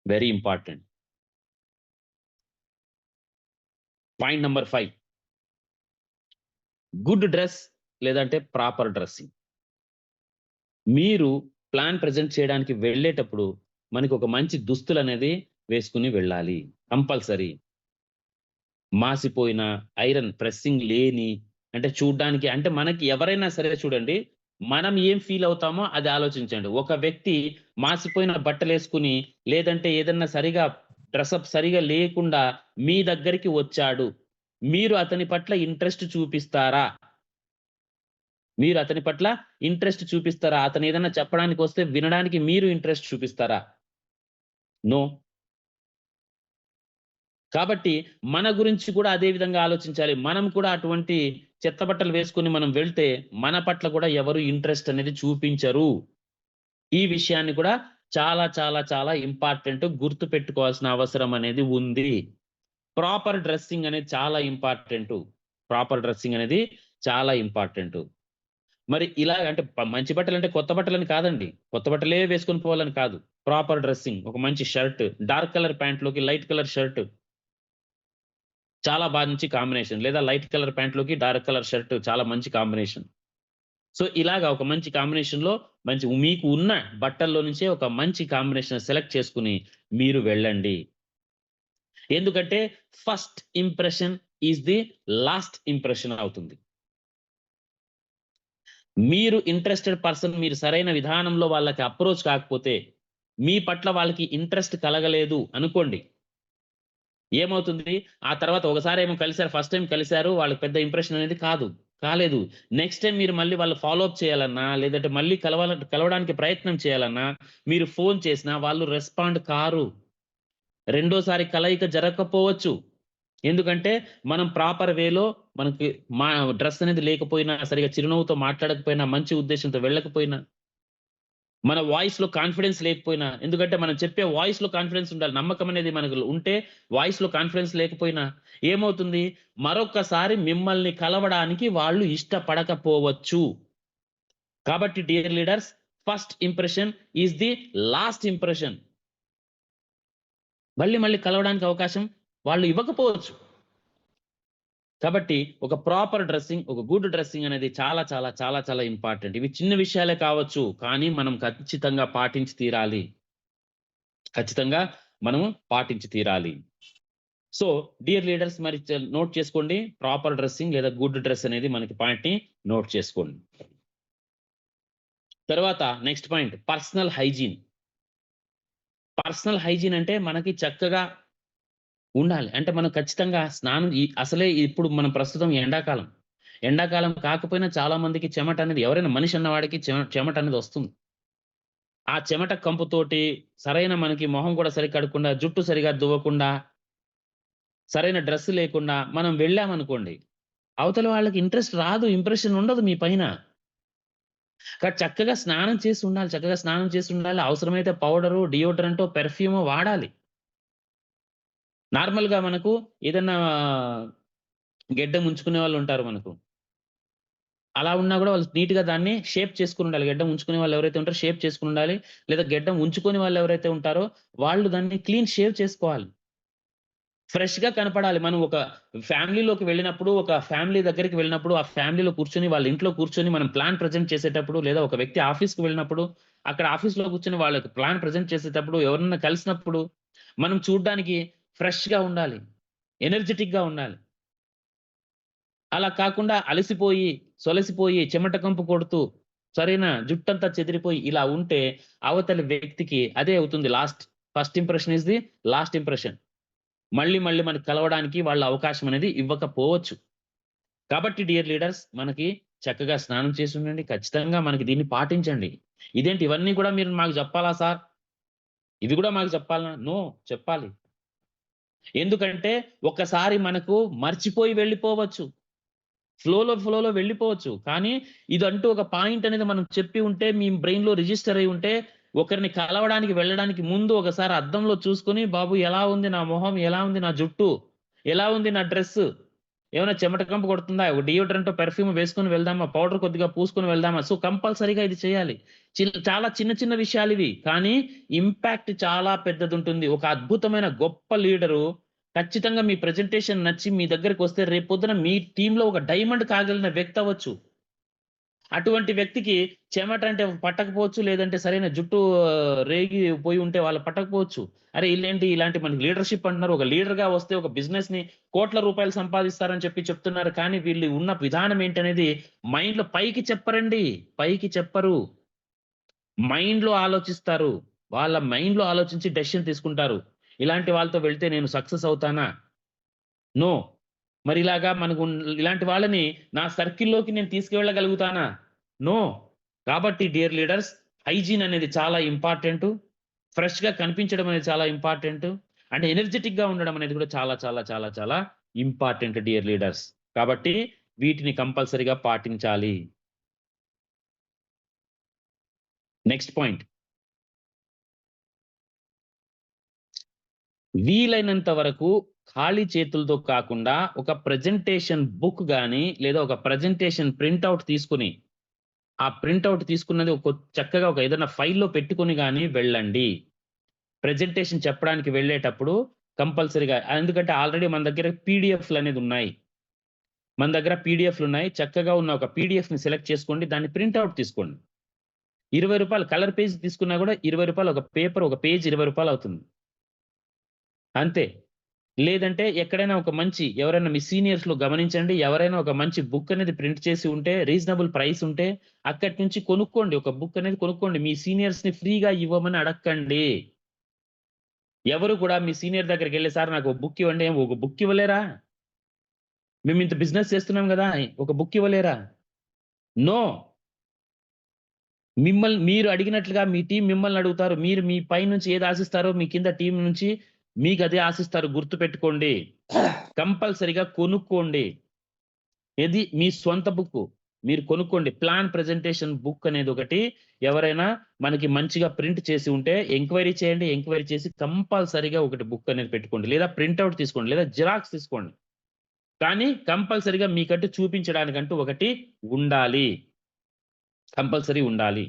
Very important. Point number 5 good dress లేదంటే ప్రాపర్ డ్రెస్సింగ్. మీరు ప్లాన్ ప్రెజెంట్ చేయడానికి వెళ్ళేటప్పుడు మనకి ఒక మంచి దుస్తులనేది వేసుకొని వెళ్ళాలి. కంపల్సరీ. మాసిపోయిన, ఐరన్ ప్రెస్సింగ్ లేని, అంటే చూడ్డానికి అంటే మనకి ఎవరైనా సరే చూడండి, మనం ఏం ఫీల్ అవుతామో అది ఆలోచించండి. ఒక వ్యక్తి మాసిపోయిన బట్టలేసుకొని, లేదంటే ఏదన్నా సరిగా డ్రెసప్ సరిగా లేకుండా మీ దగ్గరికి వచ్చాడు. మీరు అతని పట్ల ఇంట్రెస్ట్ చూపిస్తారా? మీరు అతని పట్ల ఇంట్రెస్ట్ చూపిస్తారా? అతను ఏదన్నా చెప్పడానికొస్తే వినడానికి మీరు ఇంట్రెస్ట్ చూపిస్తారా? నో. కాబట్టి మన గురించి కూడా అదే విధంగా ఆలోచించాలి. మనం కూడా అటువంటి చెత్త బట్టలు వేసుకొని మనం వెళ్తే, మన పట్ల కూడా ఎవరు ఇంట్రెస్ట్ అనేది చూపించరు. ఈ విషయాన్ని కూడా చాలా ఇంపార్టెంట్ గుర్తుపెట్టుకోవాల్సిన అవసరం అనేది ఉంది. ప్రాపర్ డ్రెస్సింగ్ అనేది చాలా ఇంపార్టెంటు. ప్రాపర్ డ్రెస్సింగ్ అనేది చాలా ఇంపార్టెంటు. మరి ఇలా అంటే మంచి బట్టలంటే కొత్త బట్టలని కాదండి. కొత్త బట్టలే వేసుకొని పోవాలని కాదు. ప్రాపర్ డ్రెస్సింగ్ ఒక మంచి షర్ట్, డార్క్ కలర్ ప్యాంట్‌లోకి లైట్ కలర్ షర్ట్ చాలా మంచి కాంబినేషన్. లేదా లైట్ కలర్ ప్యాంట్‌లోకి డార్క్ కలర్ షర్ట్ చాలా మంచి కాంబినేషన్. సో, ఇలాగా ఒక మంచి కాంబినేషన్‌లో మంచి మీకు ఉన్న బట్టల్లో నుంచే ఒక మంచి కాంబినేషన్ సెలెక్ట్ చేసుకొని మీరు వెళ్ళండి. ఎందుకంటే first impression is the last impression అవుతుంది. మీరు ఇంట్రెస్టెడ్ పర్సన్ మీరు సరైన విధానంలో వాళ్ళకి అప్రోచ్ కాకపోతే, మీ పట్ల వాళ్ళకి ఇంట్రెస్ట్ కలగలేదు అనుకోండి. ఏమవుతుంది? ఆ తర్వాత ఒకసారేమో కలిసారు. ఫస్ట్ టైమ్ కలిసారు. వాళ్ళకి పెద్ద ఇంప్రెషన్ అనేది కాలేదు. నెక్స్ట్ టైమ్ మీరు మళ్ళీ వాళ్ళు ఫాలో అప్ చేయాలన్నా, లేదంటే మళ్ళీ కలవడానికి ప్రయత్నం చేయాలన్నా, మీరు ఫోను చేసినా వాళ్ళు రెస్పాండ్ కారు. రెండోసారి కలయిక జరగకపోవచ్చు. ఎందుకంటే, మనం ప్రాపర్ వేలో మనకి మా డ్రెస్ అనేది లేకపోయినా, సరిగ్గా చిరునవ్వుతో మాట్లాడకపోయినా, మంచి ఉద్దేశ్యంతో వెళ్ళకపోయినా, మన వాయిస్‌లో కాన్ఫిడెన్స్ లేకపోయినా, ఎందుకంటే మనం చెప్పే వాయిస్‌లో కాన్ఫిడెన్స్ ఉండాలి. నమ్మకం అనేది మనకు ఉంటే, వాయిస్‌లో కాన్ఫిడెన్స్ లేకపోయినా ఏమవుతుంది? మరొక్కసారి మిమ్మల్ని కలవడానికి వాళ్ళు ఇష్టపడకపోవచ్చు. కాబట్టి dear leaders, first impression is the last impression. మళ్ళీ కలవడానికి అవకాశం వాళ్ళు ఇవ్వకపోవచ్చు. కాబట్టి ఒక ప్రాపర్ డ్రెస్సింగ్, ఒక గుడ్ డ్రెస్సింగ్ అనేది చాలా ఇంపార్టెంట్. ఇవి చిన్న విషయాలే కావచ్చు. కానీ మనం ఖచ్చితంగా పాటించి తీరాలి. ఖచ్చితంగా మనము పాటించి తీరాలి. సో, డియర్ లీడర్స్ మరి నోట్ చేసుకోండి. ప్రాపర్ డ్రెస్సింగ్ లేదా గుడ్ డ్రెస్ అనేది మనకి పాయింట్‌ని నోట్ చేసుకోండి. తర్వాత next point personal hygiene. Personal hygiene అంటే మనకి చక్కగా ఉండాలి. అంటే మనం ఖచ్చితంగా స్నానం అసలే ఇప్పుడు మనం ప్రస్తుతం ఎండాకాలం. ఎండాకాలం కాకపోయినా చాలా మందికి చెమట అనేది ఎవరైనా మనిషి అన్నవాడికి చెమట అనేది వస్తుంది. ఆ చెమట కంపుతోటి సరైన మనకి మొహం కూడా సరిగ్గా కడుక్కుండా, జుట్టు సరిగ్గా దువ్వకుండా, సరైన డ్రెస్ లేకుండా మనం వెళ్ళామనుకోండి, అవతల వాళ్ళకి ఇంట్రెస్ట్ రాదు. ఇంప్రెషన్ ఉండదు మీ పైన. చక్కగా స్నానం చేసి ఉండాలి. చక్కగా స్నానం చేసి ఉండాలి. అవసరమైతే పౌడరు, డియోడ్రెంటో, పెర్ఫ్యూమో వాడాలి. నార్మల్‌గా మనకు ఏదన్నా గెడ్డం ఉంచుకునే వాళ్ళుంటారు మనకు. అలా ఉన్నా గూడా వాళ్ళు నీట్‌గా దాన్ని షేప్ చేసుకొనుండాలి. గెడ్డం ఉంచుకునే వాళ్ళు ఎవరైతే ఉంటారో షేప్ చేసుకొనుండాలి. లేదా గెడ్డం ఉంచుకోని వాళ్ళు ఎవరైతే ఉంటారో వాళ్ళు దాన్ని క్లీన్ షేవ్ చేసుకోవాలి. ఫ్రెష్‌గా కనపడాలి. మనం ఒక ఫ్యామిలీలోకి వెళ్ళినప్పుడు, ఒక ఫ్యామిలీ దగ్గరికి వెళ్ళినప్పుడు, ఆ ఫ్యామిలీలో కూర్చొని, వాళ్ళ ఇంట్లో కూర్చొని మనం ప్లాన్ ప్రెజెంట్ చేసేటప్పుడు, లేదా ఒక వ్యక్తి ఆఫీస్‌కి వెళ్ళినప్పుడు, అక్కడ ఆఫీస్‌లో కూర్చొని వాళ్ళకి ప్లాన్ ప్రెజెంట్ చేసేటప్పుడు, ఎవరినన్నా కలిసినప్పుడు, మనం చూడ్డానికి ఫ్రెష్‌గా ఉండాలి. ఎనర్జిటిక్‌గా ఉండాలి. అలా కాకుండా అలసిపోయి, సొలసిపోయి, చెమట కంపు కొడుతూ, సరేనా? జుట్టంతా చెదిరిపోయి ఇలా ఉంటే అవతలి వ్యక్తికి అదే అవుతుంది last. First impression is the last impression. మళ్ళీ మనకి కలవడానికి వాళ్ళు అవకాశం అనేది ఇవ్వకపోవచ్చు. కాబట్టి డియర్ లీడర్స్ మనకి చక్కగా స్నానం చేసి ఉండండి. ఖచ్చితంగా మనకి దీన్ని పాటించండి. ఇదేంటి ఇవన్నీ కూడా మీరు మాకు జెప్పాలా సార్? ఇది గూడా మాకు చెప్పాలనా? నో చెప్పాలి. ఎందుకంటే ఒక్కసారి మనకు మర్చిపోయి వెళ్ళిపోవచ్చు. ఫ్లోలో వెళ్ళిపోవచ్చు. కానీ ఇదంటూ ఒక పాయింట్ అనేది మనం చెప్పి ఉంటే, మీ బ్రెయిన్‌లో రిజిస్టర్ అయ్యి ఉంటే, ఒకరిని కలవడానికి వెళ్ళడానికి ముందు ఒకసారి అద్దంలో చూసుకొని, బాబు ఎలా ఉంది నా మొహం? ఎలా ఉంది నా జుట్టు? ఎలా ఉంది నా డ్రెస్సు? ఏమైనా చెమట కంపు కొడుతుందా? ఒక డియోడ్రెంటో, పెర్ఫ్యూమ్ వేసుకొని వెళ్దామా? పౌడర్ కొద్దిగా పూసుకొని వెళ్దామా? సో, కంపల్సరీగా ఇది చేయాలి. చాలా చిన్న చిన్న విషయాలివి. కానీ ఇంపాక్ట్ చాలా పెద్దదుంటుంది. ఒక అద్భుతమైన గొప్ప లీడరు ఖచ్చితంగా మీ ప్రెజెంటేషన్ నచ్చి మీ దగ్గరికొస్తే రేపొద్దున మీ టీమ్‌లో ఒక డైమండ్ కాగలిగిన వ్యక్తి అవ్వచ్చు. అటువంటి వ్యక్తికి చెమట అంటే పట్టకపోవచ్చు. లేదంటే సరైన జుట్టు రేగి పోయి ఉంటే వాళ్ళకి పట్టకపోవచ్చు. అరే! ఈళ్ళేంటి ఇలాంటి మనకి లీడర్‌షిప్ అంటున్నారు. ఒక లీడర్‌గా వస్తే ఒక బిజినెస్‌ని కోట్ల రూపాయలు సంపాదిస్తారని చెప్తున్నారు. కానీ వీళ్ళు ఉన్న విధానం ఏంటనేది మైండ్‌లో పైకి చెప్పరండి. పైకి చెప్పరు. మైండ్‌లో ఆలోచిస్తారు. వాళ్ళ మైండ్‌లో ఆలోచించి డెసిషన్ తీసుకుంటారు. ఇలాంటి వాళ్ళతో వెళ్తే నేను సక్సెస్ అవుతానా? నో. మరి ఇలాగా ఇలాంటి వాళ్ళని నా సర్కిల్‌లోకి నేను తీసుకువెళ్ళగలుగుతానా? నో. కాబట్టి డియర్ లీడర్స్, హైజీన్ అనేది చాలా ఇంపార్టెంటు. ఫ్రెష్‌గా కనిపించడం అనేది చాలా ఇంపార్టెంటు. అండ్ ఎనర్జిటిక్‌గా ఉండడం అనేది కూడా చాలా చాలా చాలా చాలా ఇంపార్టెంట్ డియర్ లీడర్స్. కాబట్టి వీటిని కంపల్సరీగా పాటించాలి. Next point. వీలైనంత వరకు ఖాళీ చేతులతో కాకుండా ఒక ప్రెజెంటేషన్ బుక్ గాని, లేదా ఒక ప్రెజెంటేషన్ ప్రింటౌట్ తీసుకొని, ఆ ప్రింటౌట్ తీసుకున్నది చక్కగా ఒక ఏదైనా ఫైల్‌లో పెట్టుకొని గాని వెళ్ళండి. ప్రెజెంటేషన్ చెప్పడానికి వెళ్ళేటప్పుడు కంపల్సరీగా, ఎందుకంటే ఆల్రెడీ మన దగ్గర పీడీఎఫ్‌లనేదున్నాయి. మన దగ్గర పీడీఎఫ్‌లున్నాయి. చక్కగా ఉన్న ఒక పీడీఎఫ్‌ని సెలెక్ట్ చేసుకోండి. దాన్ని ప్రింటౌట్ తీసుకోండి. రూ. 20 కలర్ పేజ్ తీసుకున్నా గూడా రూ. 20 ఒక పేపర్, ఒక పేజ్ రూ. 20 అవుతుంది. అంతే. లేదంటే ఎక్కడైనా ఒక మంచి ఎవరైనా మీ సీనియర్స్‌లో గమనించండి. ఎవరైనా ఒక మంచి బుక్ అనేది ప్రింట్ చేసి ఉంటే, రీజనబుల్ ప్రైస్ ఉంటే అక్కడి నుంచి కొనుక్కోండి. ఒక బుక్ అనేది కొనుక్కోండి. మీ సీనియర్స్‌ని ఫ్రీగా ఇవ్వమని అడక్కండి. ఎవరు కూడా మీ సీనియర్ దగ్గరికెళ్లి, "సార్ నాకు ఒక బుక్ ఇవ్వండి." ఒక బుక్ ఇవ్వలేరా? మేమింత బిజినెస్ చేస్తున్నాం గదా! ఒక బుక్ ఇవ్వలేరా? నో. మీరు అడిగినట్లుగా మీ టీమ్ మిమ్మల్ని అడుగుతారు. మీరు మీ పైనుంచి ఏది ఆశిస్తారో మీ కింద టీమ్ నుంచి మీకదే ఆశిస్తారు. గుర్తుపెట్టుకోండి. కంపల్సరీగా కొనుక్కోండి. ఇది మీ స్వంత బుక్కు. మీరు కొనుక్కోండి. ప్లాన్ ప్రెజెంటేషన్ బుక్ అనేది ఒకటి ఎవరైనా మనకి మంచిగా ప్రింట్ చేసి ఉంటే ఎంక్వైరీ చేయండి. ఎంక్వైరీ చేసి కంపల్సరీగా ఒకటి బుక్ అనేది పెట్టుకోండి. లేదా ప్రింటౌట్ తీసుకోండి. లేదా జిరాక్స్ తీసుకోండి. కానీ కంపల్సరీగా మీకంటూ చూపించడానికంటూ ఒకటి ఉండాలి. కంపల్సరీ ఉండాలి.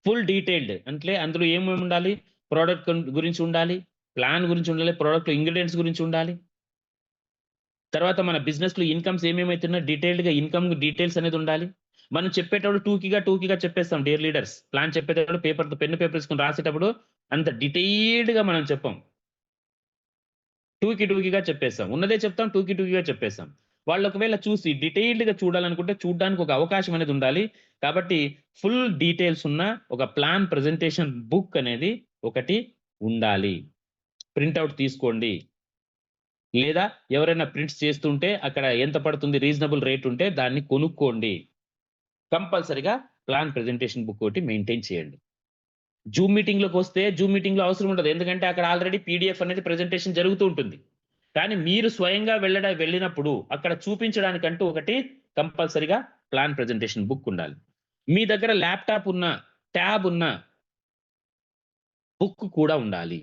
ఫుల్ డీటెయిల్డ్ అంటే అందులో ఏమేమి ఉండాలి? ప్రొడక్ట్ గురించి ఉండాలి. ప్లాన్ గురించి ఉండాలి. ప్రొడక్ట్‌లో ఇంగ్రీడియెంట్స్ గురించి ఉండాలి. తర్వాత మన బిజినెస్‌లో ఇన్‌కమ్స్ ఏమేమైతున్నాయి డీటెయిల్డ్‌గా ఇన్‌కమ్ డీటెయిల్స్ అనేది ఉండాలి. మనం చెప్పేటప్పుడు టూకీగా చెప్పేస్తాం డియర్ లీడర్స్. ప్లాన్ చెప్పేటప్పుడు పెన్ పేపర్ తీసుకొని రాసేటప్పుడు అంత డీటెయిల్డ్‌గా మనం చెప్పం. టూకీగా చెప్పేస్తాం. ఉన్నదే చెప్తాం. టూకీగా చెప్పేస్తాం. వాళ్ళు ఒకవేళ చూసి డీటెయిల్డ్‌గా చూడాలనుకుంటే చూడ్డానికి ఒక అవకాశం అనేది ఉండాలి. కాబట్టి ఫుల్ డీటెయిల్స్ ఉన్న ఒక ప్లాన్ ప్రెజెంటేషన్ బుక్ అనేది ఒకటి ఉండాలి. ప్రింటౌట్ తీసుకోండి. లేదా ఎవరైనా ప్రింట్స్ చేస్తుంటే అక్కడ ఎంత పడుతుంది రీజనబుల్ రేట్ ఉంటే దాన్ని కొనుక్కోండి. కంపల్సరీగా ప్లాన్ ప్రెజెంటేషన్ బుక్ ఒకటి మెయింటైన్ చేయండి. జూమ్ మీటింగ్‌లో అవసరం ఉండదు. ఎందుకంటే అక్కడ ఆల్రెడీ పీడీఎఫ్ అనేది ప్రెజెంటేషన్ జరుగుతూ ఉంటుంది. కానీ మీరు స్వయంగా వెళ్ళినప్పుడు అక్కడ చూపించడానికంటూ ఒకటి కంపల్సరీగా ప్లాన్ ప్రెజెంటేషన్ బుక్ ఉండాలి. మీ దగ్గర ల్యాప్‌టాప్ ఉన్న, ట్యాబ్ ఉన్న బుక్ కూడా ఉండాలి.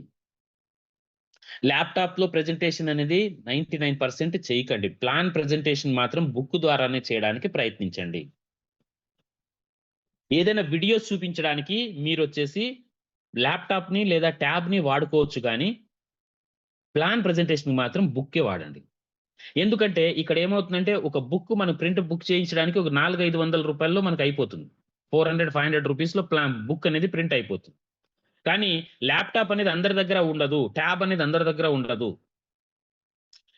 ల్యాప్‌టాప్‌లో ప్రెజెంటేషన్ అనేది 99% చేయకండి. ప్లాన్ ప్రెజెంటేషన్ మాత్రం బుక్ ద్వారానే చేయడానికి ప్రయత్నించండి. ఏదైనా వీడియోస్ చూపించడానికి మీరొచ్చేసి ల్యాప్‌టాప్‌ని లేదా ట్యాబ్‌ని వాడుకోవచ్చు గానీ, ప్లాన్ ప్రెజెంటేషన్‌కి మాత్రం బుక్కే వాడండి. ఎందుకంటే ఇక్కడ ఏమవుతుందంటే ఒక బుక్ మనం ప్రింట్ బుక్ చేయించడానికి ఒక 400, 500 మనకయిపోతుంది. 400, 500 రూపీస్‌లో బుక్ అనేది ప్రింట్ అయిపోతుంది. కానీ ల్యాప్‌టాప్ అనేది అందరి దగ్గర ఉండదు. ట్యాబ్ అనేది అందరి దగ్గర ఉండదు.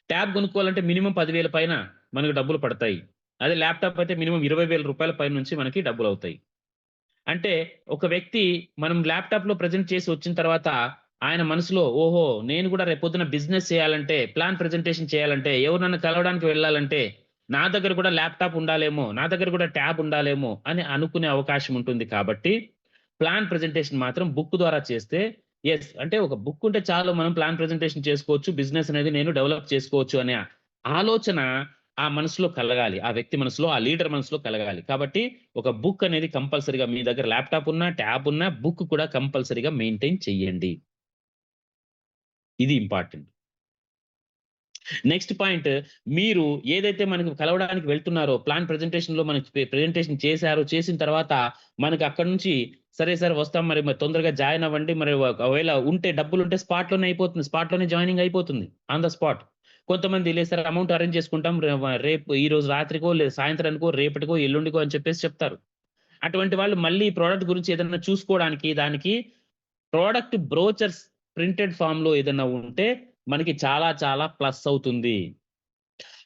ట్యాబ్ కొనుక్కోవాలంటే మినిమమ్ 10,000 పైన మనకు డబ్బులు పడతాయి. అదే ల్యాప్‌టాప్ అయితే మినిమమ్ 20,000 పైనుంచి మనకి డబ్బులవుతాయి. అంటే ఒక వ్యక్తి మనం ల్యాప్‌టాప్‌లో ప్రెజెంట్ చేసి వచ్చిన తర్వాత ఆయన మనసులో ఓహో! నేను కూడా రేపొద్దున బిజినెస్ చేయాలంటే, ప్లాన్ ప్రెజెంటేషన్ చేయాలంటే, ఎవరినన్నా కలవడానికి వెళ్ళాలంటే, నా దగ్గర కూడా ల్యాప్‌టాప్ ఉండాలేమో, నా దగ్గర కూడా ట్యాబ్ ఉండాలేమో అని అనుకునే అవకాశం ఉంటుంది కాబట్టి, ప్లాన్ ప్రెజెంటేషన్ మాత్రం బుక్ ద్వారా చేస్తే యెస్. అంటే ఒక బుక్ ఉంటే చాలు మనం ప్లాన్ ప్రెజెంటేషన్ చేసుకోవచ్చు. బిజినెస్ అనేది నేను డెవలప్ చేసుకోవచ్చు అనే ఆలోచన ఆ మనసులో కలగాలి. ఆ వ్యక్తి మనసులో, ఆ లీడర్ మనసులో కలగాలి. కాబట్టి ఒక బుక్ అనేది కంపల్సరీగా మీ దగ్గర ల్యాప్‌టాప్ ఉన్నా, ట్యాబ్ ఉన్నా బుక్ కూడా కంపల్సరీగా మెయింటైన్ చెయ్యండి. ఇది ఇంపార్టెంట్. నెక్స్ట్ పాయింట్ మీరు ఏదైతే మనకు కలవడానికి వెళ్తున్నారో ప్లాన్ ప్రెజెంటేషన్‌లో మనకి ప్రెజెంటేషన్ చేశారు. చేసిన తర్వాత మనకు అక్కడి నుంచి సరే సార్ వస్తాం మరి తొందరగా జాయిన్ అవ్వండి. మరి ఒకవేళ ఉంటే డబ్బులుంటే స్పాట్‌లోనే అయిపోతుంది. స్పాట్‌లోనే జాయినింగ్ అయిపోతుంది. On the spot. కొంతమంది లేదు సార్ అమౌంట్ అరేంజ్ చేసుకుంటాం. రేపు ఈరోజు రాత్రికో లేదా సాయంత్రానికో, రేపటికో, ఎల్లుండికో అని చెప్పేసి చెప్తారు. అటువంటి వాళ్ళు మళ్ళీ ప్రొడక్ట్ గురించి ఏదన్నా చూసుకోవడానికి దానికి ప్రొడక్ట్ బ్రోచర్స్ ప్రింటెడ్ ఫార్మ్‌లో ఏదన్నా ఉంటే మనకి చాలా చాలా ప్లస్ అవుతుంది.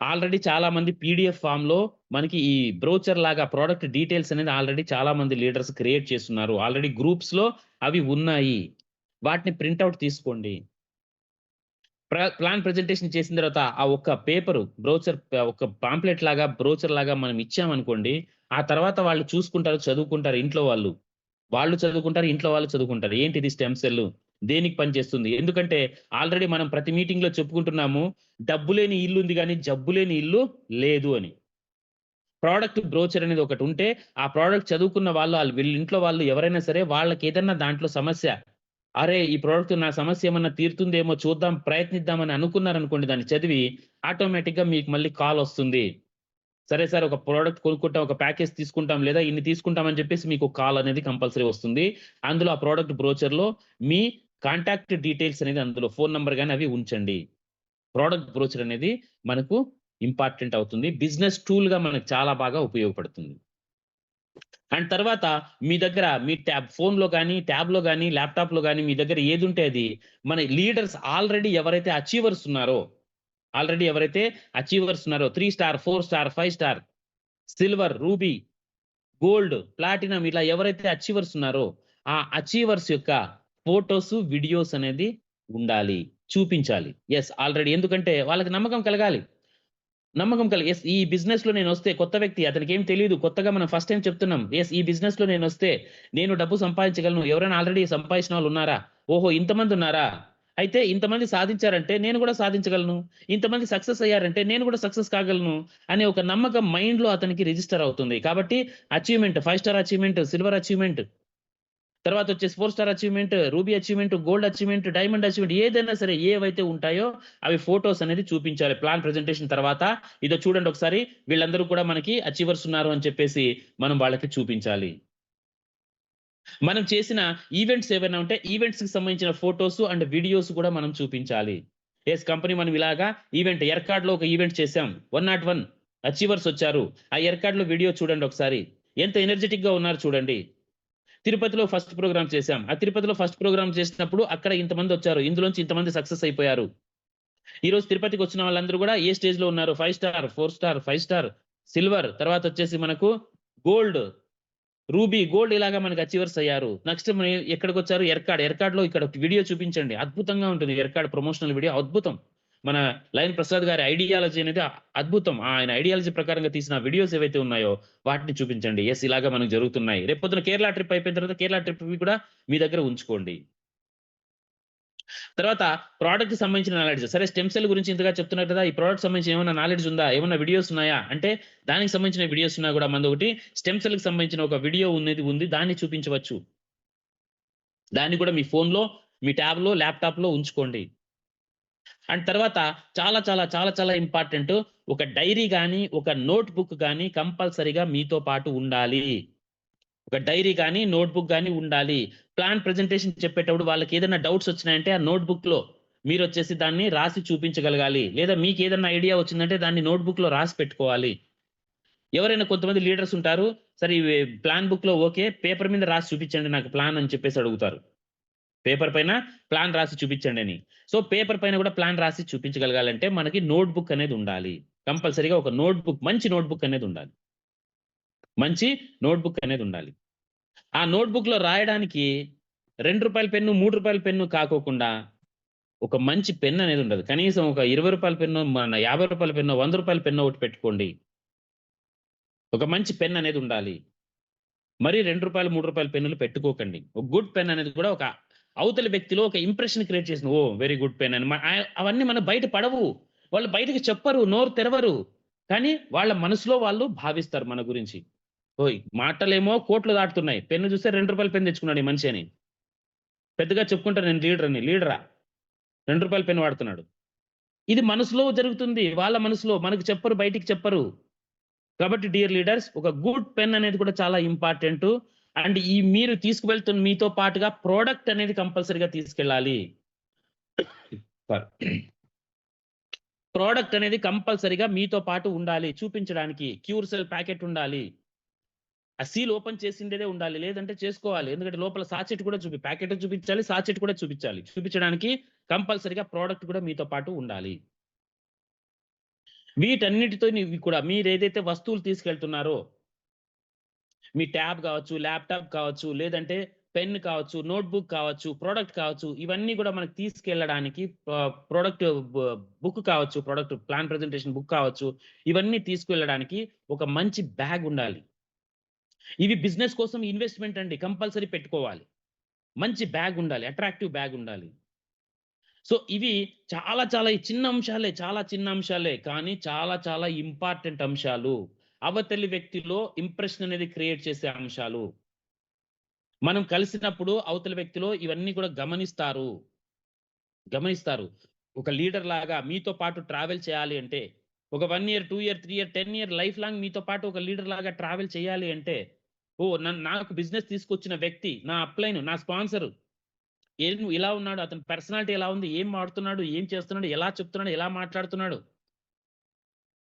ఆల్రెడీ చాలా మంది పీడీఎఫ్ ఫార్మ్‌లో మనకి ఈ బ్రోచర్ లాగా ప్రొడక్ట్ డీటెయిల్స్ అనేది ఆల్రెడీ చాలా మంది లీడర్స్ క్రియేట్ చేస్తున్నారు. ఆల్రెడీ గ్రూప్స్‌లో అవి ఉన్నాయి. వాటిని ప్రింట్ ఔట్ తీసుకోండి. ప్లాన్ ప్రెజెంటేషన్ చేసిన తర్వాత ఆ ఒక్క పేపరు బ్రోచర్ ఒక పాంప్లెట్ లాగా, బ్రోచర్ లాగా మనం ఇచ్చామనుకోండి, ఆ తర్వాత వాళ్ళు చూసుకుంటారు, చదువుకుంటారు ఇంట్లో వాళ్ళు. వాళ్ళు చదువుకుంటారు, ఇంట్లో వాళ్ళు చదువుకుంటారు. ఏంటిది స్టెమ్ సెల్? దేనికి పనిచేస్తుంది? ఎందుకంటే ఆల్రెడీ మనం ప్రతి మీటింగ్‌లో చెప్పుకుంటున్నాము. డబ్బు లేని ఇల్లు ఉంది గానీ, జబ్బు లేని ఇల్లు లేదు అని. ప్రొడక్ట్ బ్రోచర్ అనేది ఒకటుంటే, ఆ ప్రొడక్ట్ చదువుకున్న వాళ్ళు వీళ్ళ ఇంట్లో వాళ్ళు ఎవరైనా సరే వాళ్ళకేదన్నా దాంట్లో సమస్య, అరే! ఈ ప్రొడక్ట్ నా సమస్య ఏమన్నా తీరుతుందేమో చూద్దాం, ప్రయత్నిద్దామని అనుకున్నారనుకోండి దాన్ని చదివి, ఆటోమేటిక్‌గా మీకు మళ్ళీ కాలొస్తుంది. సరే సార్ ఒక ప్రొడక్ట్ కొనుక్కుంటాం, ఒక ప్యాకేజ్ తీసుకుంటాం లేదా ఇన్ని తీసుకుంటాం అని చెప్పేసి మీకు కాల్ అనేది కంపల్సరీ వస్తుంది. అందులో ఆ ప్రొడక్ట్ బ్రోచర్‌లో మీ కాంటాక్ట్ డీటెయిల్స్ అనేది అందులో ఫోను నంబర్ గాని అవి ఉంచండి. ప్రొడక్ట్ బ్రోచర్ అనేది మనకు ఇంపార్టెంట్ అవుతుంది. బిజినెస్ టూల్‌గా మనకు చాలా బాగా ఉపయోగపడుతుంది. అండ్ తర్వాత మీ దగ్గర మీ ఫోన్‌లో గాని, ట్యాబ్‌లో గాని, ల్యాప్‌టాప్‌లో గాని మీ దగ్గర ఏదుంటే అది మన లీడర్స్ ఆల్రెడీ ఎవరైతే అచీవర్స్ ఉన్నారో, ఆల్రెడీ ఎవరైతే అచీవర్స్ ఉన్నారో 3 star, 4 star, 5 star, silver, ruby, gold, platinum ఇలా ఎవరైతే అచీవర్స్ ఉన్నారో, ఆ అచీవర్స్ యొక్క ఫోటోసు, వీడియోస్ అనేది ఉండాలి. చూపించాలి. యెస్. ఆల్రెడీ ఎందుకంటే వాళ్ళకి నమ్మకం కలగాలి. నమ్మకం యెస్. ఈ బిజినెస్‌లో నేనొస్తే కొత్త వ్యక్తి అతనికేం తెలీదు. కొత్తగా మనం ఫస్ట్ టైమ్ చెప్తున్నాం. యెస్. ఈ బిజినెస్‌లో నేనొస్తే నేను డబ్బు సంపాదించగలను. ఎవరైనా ఆల్రెడీ సంపాదించిన వాళ్ళున్నారా? ఓహో! ఇంతమందున్నారా? అయితే ఇంతమంది సాధించారంటే నేను గూడా సాధించగలను. ఇంతమంది సక్సెస్ అయ్యారంటే నేను గూడా సక్సెస్ కాగలను అనే ఒక నమ్మకం మైండ్‌లో అతనికి రిజిస్టర్ అవుతుంది. కాబట్టి achievement 5 star achievement, silver achievement తర్వాతొచ్చేసి 4 star achievement, ruby achievement, gold achievement, diamond achievement ఏదైనా సరే ఏవైతే ఉంటాయో అవి ఫోటోస్ అనేది చూపించాలి. ప్లాన్ ప్రెజెంటేషన్ తర్వాత ఇదో చూడండి ఒకసారి వీళ్ళందరూ కూడా మనకి అచీవర్స్ ఉన్నారు అని చెప్పేసి మనం వాళ్ళకి చూపించాలి. మనం చేసిన ఈవెంట్స్ ఏవైనా ఉంటే ఈవెంట్స్‌కి సంబంధించిన ఫోటోస్ అండ్ వీడియోస్ కూడా మనం చూపించాలి. యెస్ కంపెనీ మనం ఇలాగా ఈవెంట్ ఎర్కాడ్‌లో ఒక ఈవెంట్ చేసాం. 101 అచీవర్స్ వచ్చారు. ఆ ఎర్కాడ్‌లో వీడియో చూడండి ఒకసారి. ఎంత ఎనర్జిటిక్‌గా ఉన్నారు చూడండి. తిరుపతిలో ఫస్ట్ ప్రోగ్రామ్ చేశాం. ఆ తిరుపతిలో ఫస్ట్ ప్రోగ్రామ్ చేసినప్పుడు అక్కడ ఇంతమందొచ్చారు. ఇందులోంచి ఇంతమంది సక్సెస్ అయిపోయారు. ఈరోజు తిరుపతికొచ్చిన వాళ్ళందరూ గూడా ఏ స్టేజ్‌లో ఉన్నారు? 5 స్టార్, 4 స్టార్, 5 స్టార్, సిల్వర్ తర్వాతొచ్చేసి మనకు గోల్డ్, రూబీ, గోల్డ్ ఇలాగా మనకు అచీవర్స్ అయ్యారు. నెక్స్ట్ ఎక్కడికొచ్చారు? ఎర్కాడ్. ఎర్కాడ్‌లో ఇక్కడ వీడియో చూపించండి. అద్భుతంగా ఉంటుంది. ఎర్కాడ్ ప్రమోషనల్ వీడియో అద్భుతం. మన లయన్ ప్రసాద్ గారి ఐడియాలజీ అనేది అద్భుతం. ఆయన ఐడియాలజీ ప్రకారంగా తీసిన వీడియోస్ ఏవైతే ఉన్నాయో వాటిని చూపించండి. యెస్ ఇలాగ మనకు జరుగుతున్నాయి. రేపొద్దున కేరళ ట్రిప్ అయిపోయిన తర్వాత కేరళ ట్రిప్‌వి కూడా మీ దగ్గర ఉంచుకోండి. తర్వాత ప్రొడక్ట్‌కి సంబంధించిన నాలెడ్జ్. సరే స్టెమ్ సెల్ గురించి ఇంతగా చెప్తున్నారు కదా! ఈ ప్రొడక్ట్‌కి సంబంధించి ఏమన్నా నాలెడ్జ్ ఉందా? ఏమన్నా వీడియోస్ ఉన్నాయా? అంటే దానికి సంబంధించిన వీడియోస్ ఉన్నా గూడా మనదొకటి స్టెమ్ సెల్‌కి సంబంధించిన ఒక వీడియో ఉంది. దాన్ని చూపించవచ్చు. దాన్ని కూడా మీ ఫోన్‌లో, మీ ట్యాబ్‌లో, ల్యాప్‌టాప్‌లో ఉంచుకోండి. అండ్ తర్వాత చాలా ఇంపార్టెంట్ ఒక డైరీ గాని, ఒక నోట్ బుక్ గాని కంపల్సరీగా మీతో పాటు ఉండాలి. ఒక డైరీ గాని, నోట్ బుక్ గాని ఉండాలి. ప్లాన్ ప్రెజెంటేషన్ చెప్పేటప్పుడు వాళ్ళకేదైనా డౌట్స్ వచ్చినాయంటే ఆ నోట్ బుక్‌లో మీరొచ్చేసి దాన్ని రాసి చూపించగలగాలి. లేదా మీకేదన్నా ఐడియా వచ్చిందంటే దాన్ని నోట్ బుక్‌లో రాసి పెట్టుకోవాలి. ఎవరైనా కొంతమంది లీడర్స్ ఉంటారు. సరే ఇవి ప్లాన్ బుక్‌లో ఓకే. పేపర్ మీద రాసి చూపించండి నాకు ప్లాన్ అని చెప్పేసి అడుగుతారు. పేపర్ పైన ప్లాన్ రాసి చూపించండని. సో, పేపర్ పైన గూడా ప్లాన్ రాసి చూపించగలగాలంటే మనకి నోట్ బుక్ అనేది ఉండాలి. కంపల్సరీగా ఒక నోట్ బుక్ మంచి నోట్ బుక్ అనేది ఉండాలి. మంచి నోట్ బుక్ అనేది ఉండాలి. ఆ నోట్ బుక్‌లో రాయడానికి రూ. 2 పెన్ను, రూ. 3 పెన్ను కాకోకుండా ఒక మంచి పెన్ అనేది ఉండదు. కనీసం ఒక రూ. 20 పెన్నో, మన రూ. 50 పెన్నో, రూ. 100 పెన్నో ఒకటి పెట్టుకోండి. ఒక మంచి పెన్ అనేది ఉండాలి. మరి రూ. 2, రూ. 3 పెన్నులు పెట్టుకోకండి. ఒక గుడ్ పెన్ అనేది కూడా ఒక అవతలి వ్యక్తిలో ఒక ఇంప్రెషన్ క్రియేట్ చేసిన ఓ వెరీ గుడ్ పెన్ అని అవన్నీ మన బయట పడవు, వాళ్ళు బయటకు చెప్పరు, నోరు తెరవరు, కానీ వాళ్ళ మనసులో వాళ్ళు భావిస్తారు మన గురించి. ఓయ్ మాటలేమో కోట్లు దాటుతున్నాయి, పెన్ను చూస్తే ₹2 పెన్ తెచ్చుకున్నాడు ఈ మనిషి అని పెద్దగా చెప్పుకుంటారు, నేను లీడర్ అని. లీడరా? ₹2 పెన్ వాడుతున్నాడు. ఇది మనసులో జరుగుతుంది, వాళ్ళ మనసులో, మనకు చెప్పరు, బయటికి చెప్పరు. కాబట్టి డియర్ లీడర్స్, ఒక గుడ్ పెన్ అనేది కూడా చాలా ఇంపార్టెంట్. అండ్ ఈ మీరు తీసుకువెళ్తున్న మీతో పాటుగా ప్రోడక్ట్ అనేది కంపల్సరీగా తీసుకెళ్ళాలి. ప్రోడక్ట్ అనేది కంపల్సరీగా మీతో పాటు ఉండాలి చూపించడానికి. క్యూర్ సెల్ ప్యాకెట్ ఉండాలి, ఆ సీల్ ఓపెన్ చేసిండేదే ఉండాలి, లేదంటే చేసుకోవాలి. ఎందుకంటే లోపల సాచెట్ కూడా ప్యాకెట్ చూపించాలి, సాచెట్ కూడా చూపించాలి. చూపించడానికి కంపల్సరీగా ప్రోడక్ట్ కూడా మీతో పాటు ఉండాలి. వీటన్నిటితో కూడా మీరు ఏదైతే వస్తువులు తీసుకెళ్తున్నారో, మీ ట్యాబ్ కావచ్చు, ల్యాప్టాప్ కావచ్చు, లేదంటే పెన్ కావచ్చు, నోట్బుక్ కావచ్చు, ప్రోడక్ట్ కావచ్చు, ఇవన్నీ కూడా మనకి తీసుకెళ్ళడానికి ప్రోడక్ట్ బుక్ కావచ్చు, ప్రోడక్ట్ ప్లాన్ ప్రెజెంటేషన్ బుక్ కావచ్చు, ఇవన్నీ తీసుకెళ్ళడానికి ఒక మంచి బ్యాగ్ ఉండాలి. ఇవి బిజినెస్ కోసం ఇన్వెస్ట్మెంట్ అండి, కంపల్సరీ పెట్టుకోవాలి. మంచి బ్యాగ్ ఉండాలి, అట్రాక్టివ్ బ్యాగ్ ఉండాలి. సో ఇవి చాలా చాలా చిన్న అంశాలే, చాలా చిన్న అంశాలే, కానీ చాలా చాలా ఇంపార్టెంట్ అంశాలు. అవతలి వ్యక్తిలో ఇంప్రెషన్ అనేది క్రియేట్ చేసే అంశాలు. మనం కలిసినప్పుడు అవతలి వ్యక్తిలో ఇవన్నీ కూడా గమనిస్తారు. ఒక లీడర్ లాగా మీతో పాటు ట్రావెల్ చేయాలి అంటే, ఒక 1 year, 2 year, 3 year, 10 year life long మీతో పాటు ఒక లీడర్ లాగా ట్రావెల్ చేయాలి అంటే, నాకు బిజినెస్ తీసుకొచ్చిన వ్యక్తి, నా అప్లైన్, నా స్పాన్సర్ ఇలా ఉన్నాడు, అతని పర్సనాలిటీ ఎలా ఉంది, ఏం మాడుతున్నాడు, ఏం చేస్తున్నాడు, ఎలా చెప్తున్నాడు, ఎలా మాట్లాడుతున్నాడు,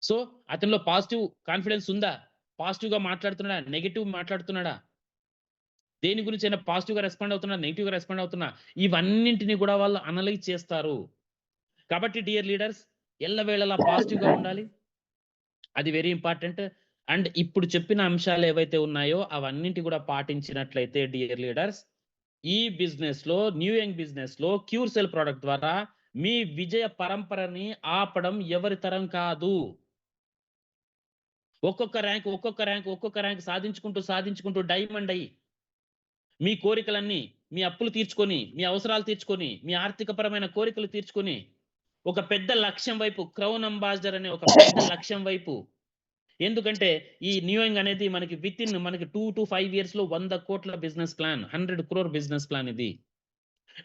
సో అతనిలో పాజిటివ్ కాన్ఫిడెన్స్ ఉందా, పాజిటివ్ గా మాట్లాడుతున్నాడా, నెగిటివ్ మాట్లాడుతున్నాడా, దేని గురించి అయినా పాజిటివ్ గా రెస్పాండ్ అవుతున్నా, నెగిటివ్ గా రెస్పాండ్ అవుతున్నా, ఇవన్నింటినీ కూడా వాళ్ళు అనలైజ్ చేస్తారు. కాబట్టి డియర్ లీడర్స్, ఎల్లవేళలా పాజిటివ్ గా ఉండాలి, అది వెరీ ఇంపార్టెంట్. అండ్ ఇప్పుడు చెప్పిన అంశాలు ఏవైతే ఉన్నాయో అవన్నింటి కూడా పాటించినట్లయితే డియర్ లీడర్స్, ఈ బిజినెస్ లో, న్యూ యంగ్ బిజినెస్ లో క్యూర్ సెల్ ప్రోడక్ట్ ద్వారా మీ విజయ పరంపరని ఆపడం ఎవరి తరం కాదు. ఒక్కొక్క ర్యాంక్ సాధించుకుంటూ డైమండ్ అయ్యి మీ కోరికలన్నీ, మీ అప్పులు తీర్చుకొని, మీ అవసరాలు తీర్చుకొని, మీ ఆర్థికపరమైన కోరికలు తీర్చుకొని, ఒక పెద్ద లక్ష్యం వైపు, క్రౌన్ అంబాసిడర్ అనే ఒక పెద్ద లక్ష్యం వైపు. ఎందుకంటే ఈ న్యూ యంగ్ అనేది మనకి మనకి 2 to 5 years లో 100 కోట్ల business plan, 100 crore business plan ఇది.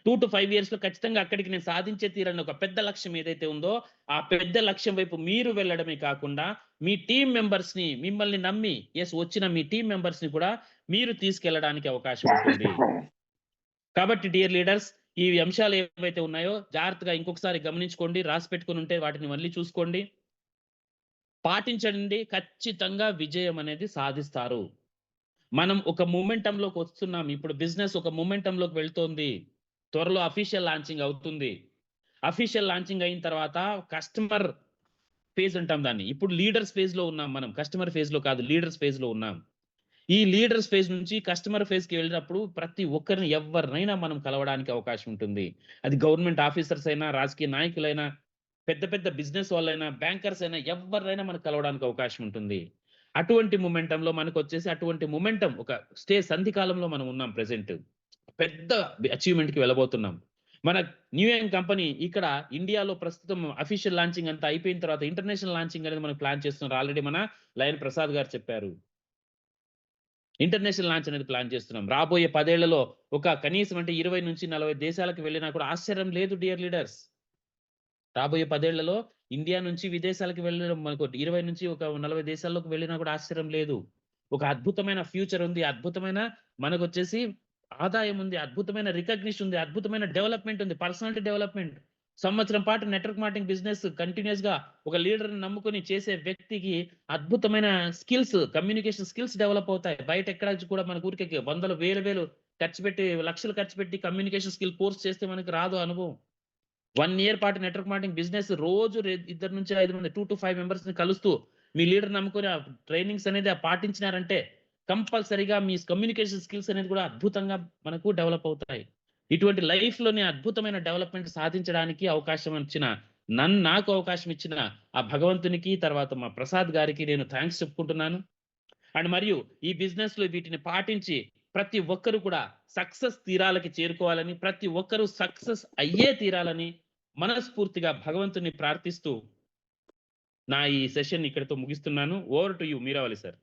2 to 5 years లో ఖచ్చితంగా అక్కడికి నేను సాధించే తీరని ఒక పెద్ద లక్ష్యం ఏదైతే ఉందో, ఆ పెద్ద లక్ష్యం వైపు మీరు వెళ్ళడమే కాకుండా మీ టీం మెంబర్స్ ని, మిమ్మల్ని నమ్మి వచ్చిన మీ టీం మెంబర్స్ ని కూడా మీరు తీసుకెళ్ళడానికి అవకాశం ఉంటుంది. కాబట్టి డియర్ లీడర్స్, ఈ అంశాలు ఏవైతే ఉన్నాయో జాగ్రత్తగా ఇంకొకసారి గమనించుకోండి, రాసి పెట్టుకుని ఉంటే వాటిని మళ్ళీ చూసుకోండి, పాటించండి. ఖచ్చితంగా విజయం అనేది సాధిస్తారు. మనం ఒక మొమెంటంలోకి వస్తున్నాం. ఇప్పుడు బిజినెస్ ఒక మొమెంటంలోకి వెళ్తోంది. త్వరలో అఫీషియల్ లాంచింగ్ అవుతుంది. అఫీషియల్ లాంచింగ్ అయిన తర్వాత కస్టమర్ ఫేజ్ అంటాం దాన్ని. ఇప్పుడు లీడర్స్ ఫేజ్ లో ఉన్నాం మనం, కస్టమర్ ఫేజ్ లో కాదు, లీడర్స్ ఫేజ్ లో ఉన్నాం. ఈ లీడర్స్ ఫేజ్ నుంచి కస్టమర్ ఫేజ్ కి వెళ్ళినప్పుడు ప్రతి ఒక్కరిని, ఎవరినైనా మనం కలవడానికి అవకాశం ఉంటుంది. అది గవర్నమెంట్ ఆఫీసర్స్ అయినా, రాజకీయ నాయకులైనా, పెద్ద పెద్ద బిజినెస్ వాళ్ళైనా, బ్యాంకర్స్ అయినా, ఎవరినైనా మనకు కలవడానికి అవకాశం ఉంటుంది. అటువంటి మొమెంటంలో మనకు వచ్చేసి, అటువంటి మొమెంటం ఒక సంధి కాలంలో మనం ఉన్నాం. ప్రెసెంట్ పెద్ద అచీవ్మెంట్ కి వెళ్ళబోతున్నాం. మన న్యూ యంగ్ కంపెనీ ఇక్కడ ఇండియాలో ప్రస్తుతం అఫీషియల్ లాంచింగ్ అంతా అయిపోయిన తర్వాత ఇంటర్నేషనల్ లాంచింగ్ అనేది మనం ప్లాన్ చేస్తున్నారు. ఆల్రెడీ మన లయన్ ప్రసాద్ గారు చెప్పారు. ఇంటర్నేషనల్ లాంచ్ అనేది ప్లాన్ చేస్తున్నాం. రాబోయే 10 ఏళ్లలో ఒక కనీసం అంటే 20 నుంచి 40 దేశాలకు వెళ్ళినా కూడా ఆశ్చర్యం లేదు డియర్ లీడర్స్. రాబోయే 10 ఏళ్లలో ఇండియా నుంచి విదేశాలకు వెళ్ళడం, మనకు 20 నుంచి ఒక 40 దేశాల్లోకి వెళ్ళినా కూడా ఆశ్చర్యం లేదు. ఒక అద్భుతమైన ఫ్యూచర్ ఉంది, అద్భుతమైన మనకు వచ్చేసి ఆదాయం ఉంది, అద్భుతమైన రికగ్నిషన్ ఉంది, అద్భుతమైన డెవలప్మెంట్ ఉంది, పర్సనాలిటీ డెవలప్మెంట్. సంవత్సరం పాటు నెట్వర్క్ మార్కెటింగ్ బిజినెస్ కంటిన్యూస్ గా ఒక లీడర్ నమ్ముకొని చేసే వ్యక్తికి అద్భుతమైన స్కిల్స్, కమ్యూనికేషన్ స్కిల్స్ డెవలప్ అవుతాయి. బయట ఎక్కడ కూడా మనకు ఊరికే వందలు వేలు ఖర్చు పెట్టి, లక్షలు ఖర్చు పెట్టి కమ్యూనికేషన్ స్కిల్ కోర్స్ చేస్తే మనకి రాదు అనుభవం. 1 year పాటు నెట్వర్క్ మార్కెటింగ్ బిజినెస్ రోజు 2 నుంచి 5 మంది, 2 to 5 మెంబర్స్ ని కలుస్తూ మీ లీడర్ నమ్ముకొని ఆ ట్రైనింగ్స్ అనేది పాటించినారంటే కంపల్సరీగా మీ కమ్యూనికేషన్ స్కిల్స్ అనేది కూడా అద్భుతంగా మనకు డెవలప్ అవుతాయి. ఇటువంటి లైఫ్ లోనే అద్భుతమైన డెవలప్మెంట్ సాధించడానికి అవకాశం ఇచ్చిన, నాకు అవకాశం ఇచ్చిన ఆ భగవంతునికి, తర్వాత మా ప్రసాద్ గారికి నేను థ్యాంక్స్ చెప్పుకుంటున్నాను. అండ్ మరియు ఈ బిజినెస్ లో వీటిని పాటించి ప్రతి ఒక్కరు కూడా సక్సెస్ తీరాలకి చేరుకోవాలని, ప్రతి ఒక్కరు సక్సెస్ అయ్యే తీరాలని మనస్ఫూర్తిగా భగవంతుని ప్రార్థిస్తూ నా ఈ సెషన్ ఇక్కడితో ముగిస్తున్నాను. Over to you Meeravali sir.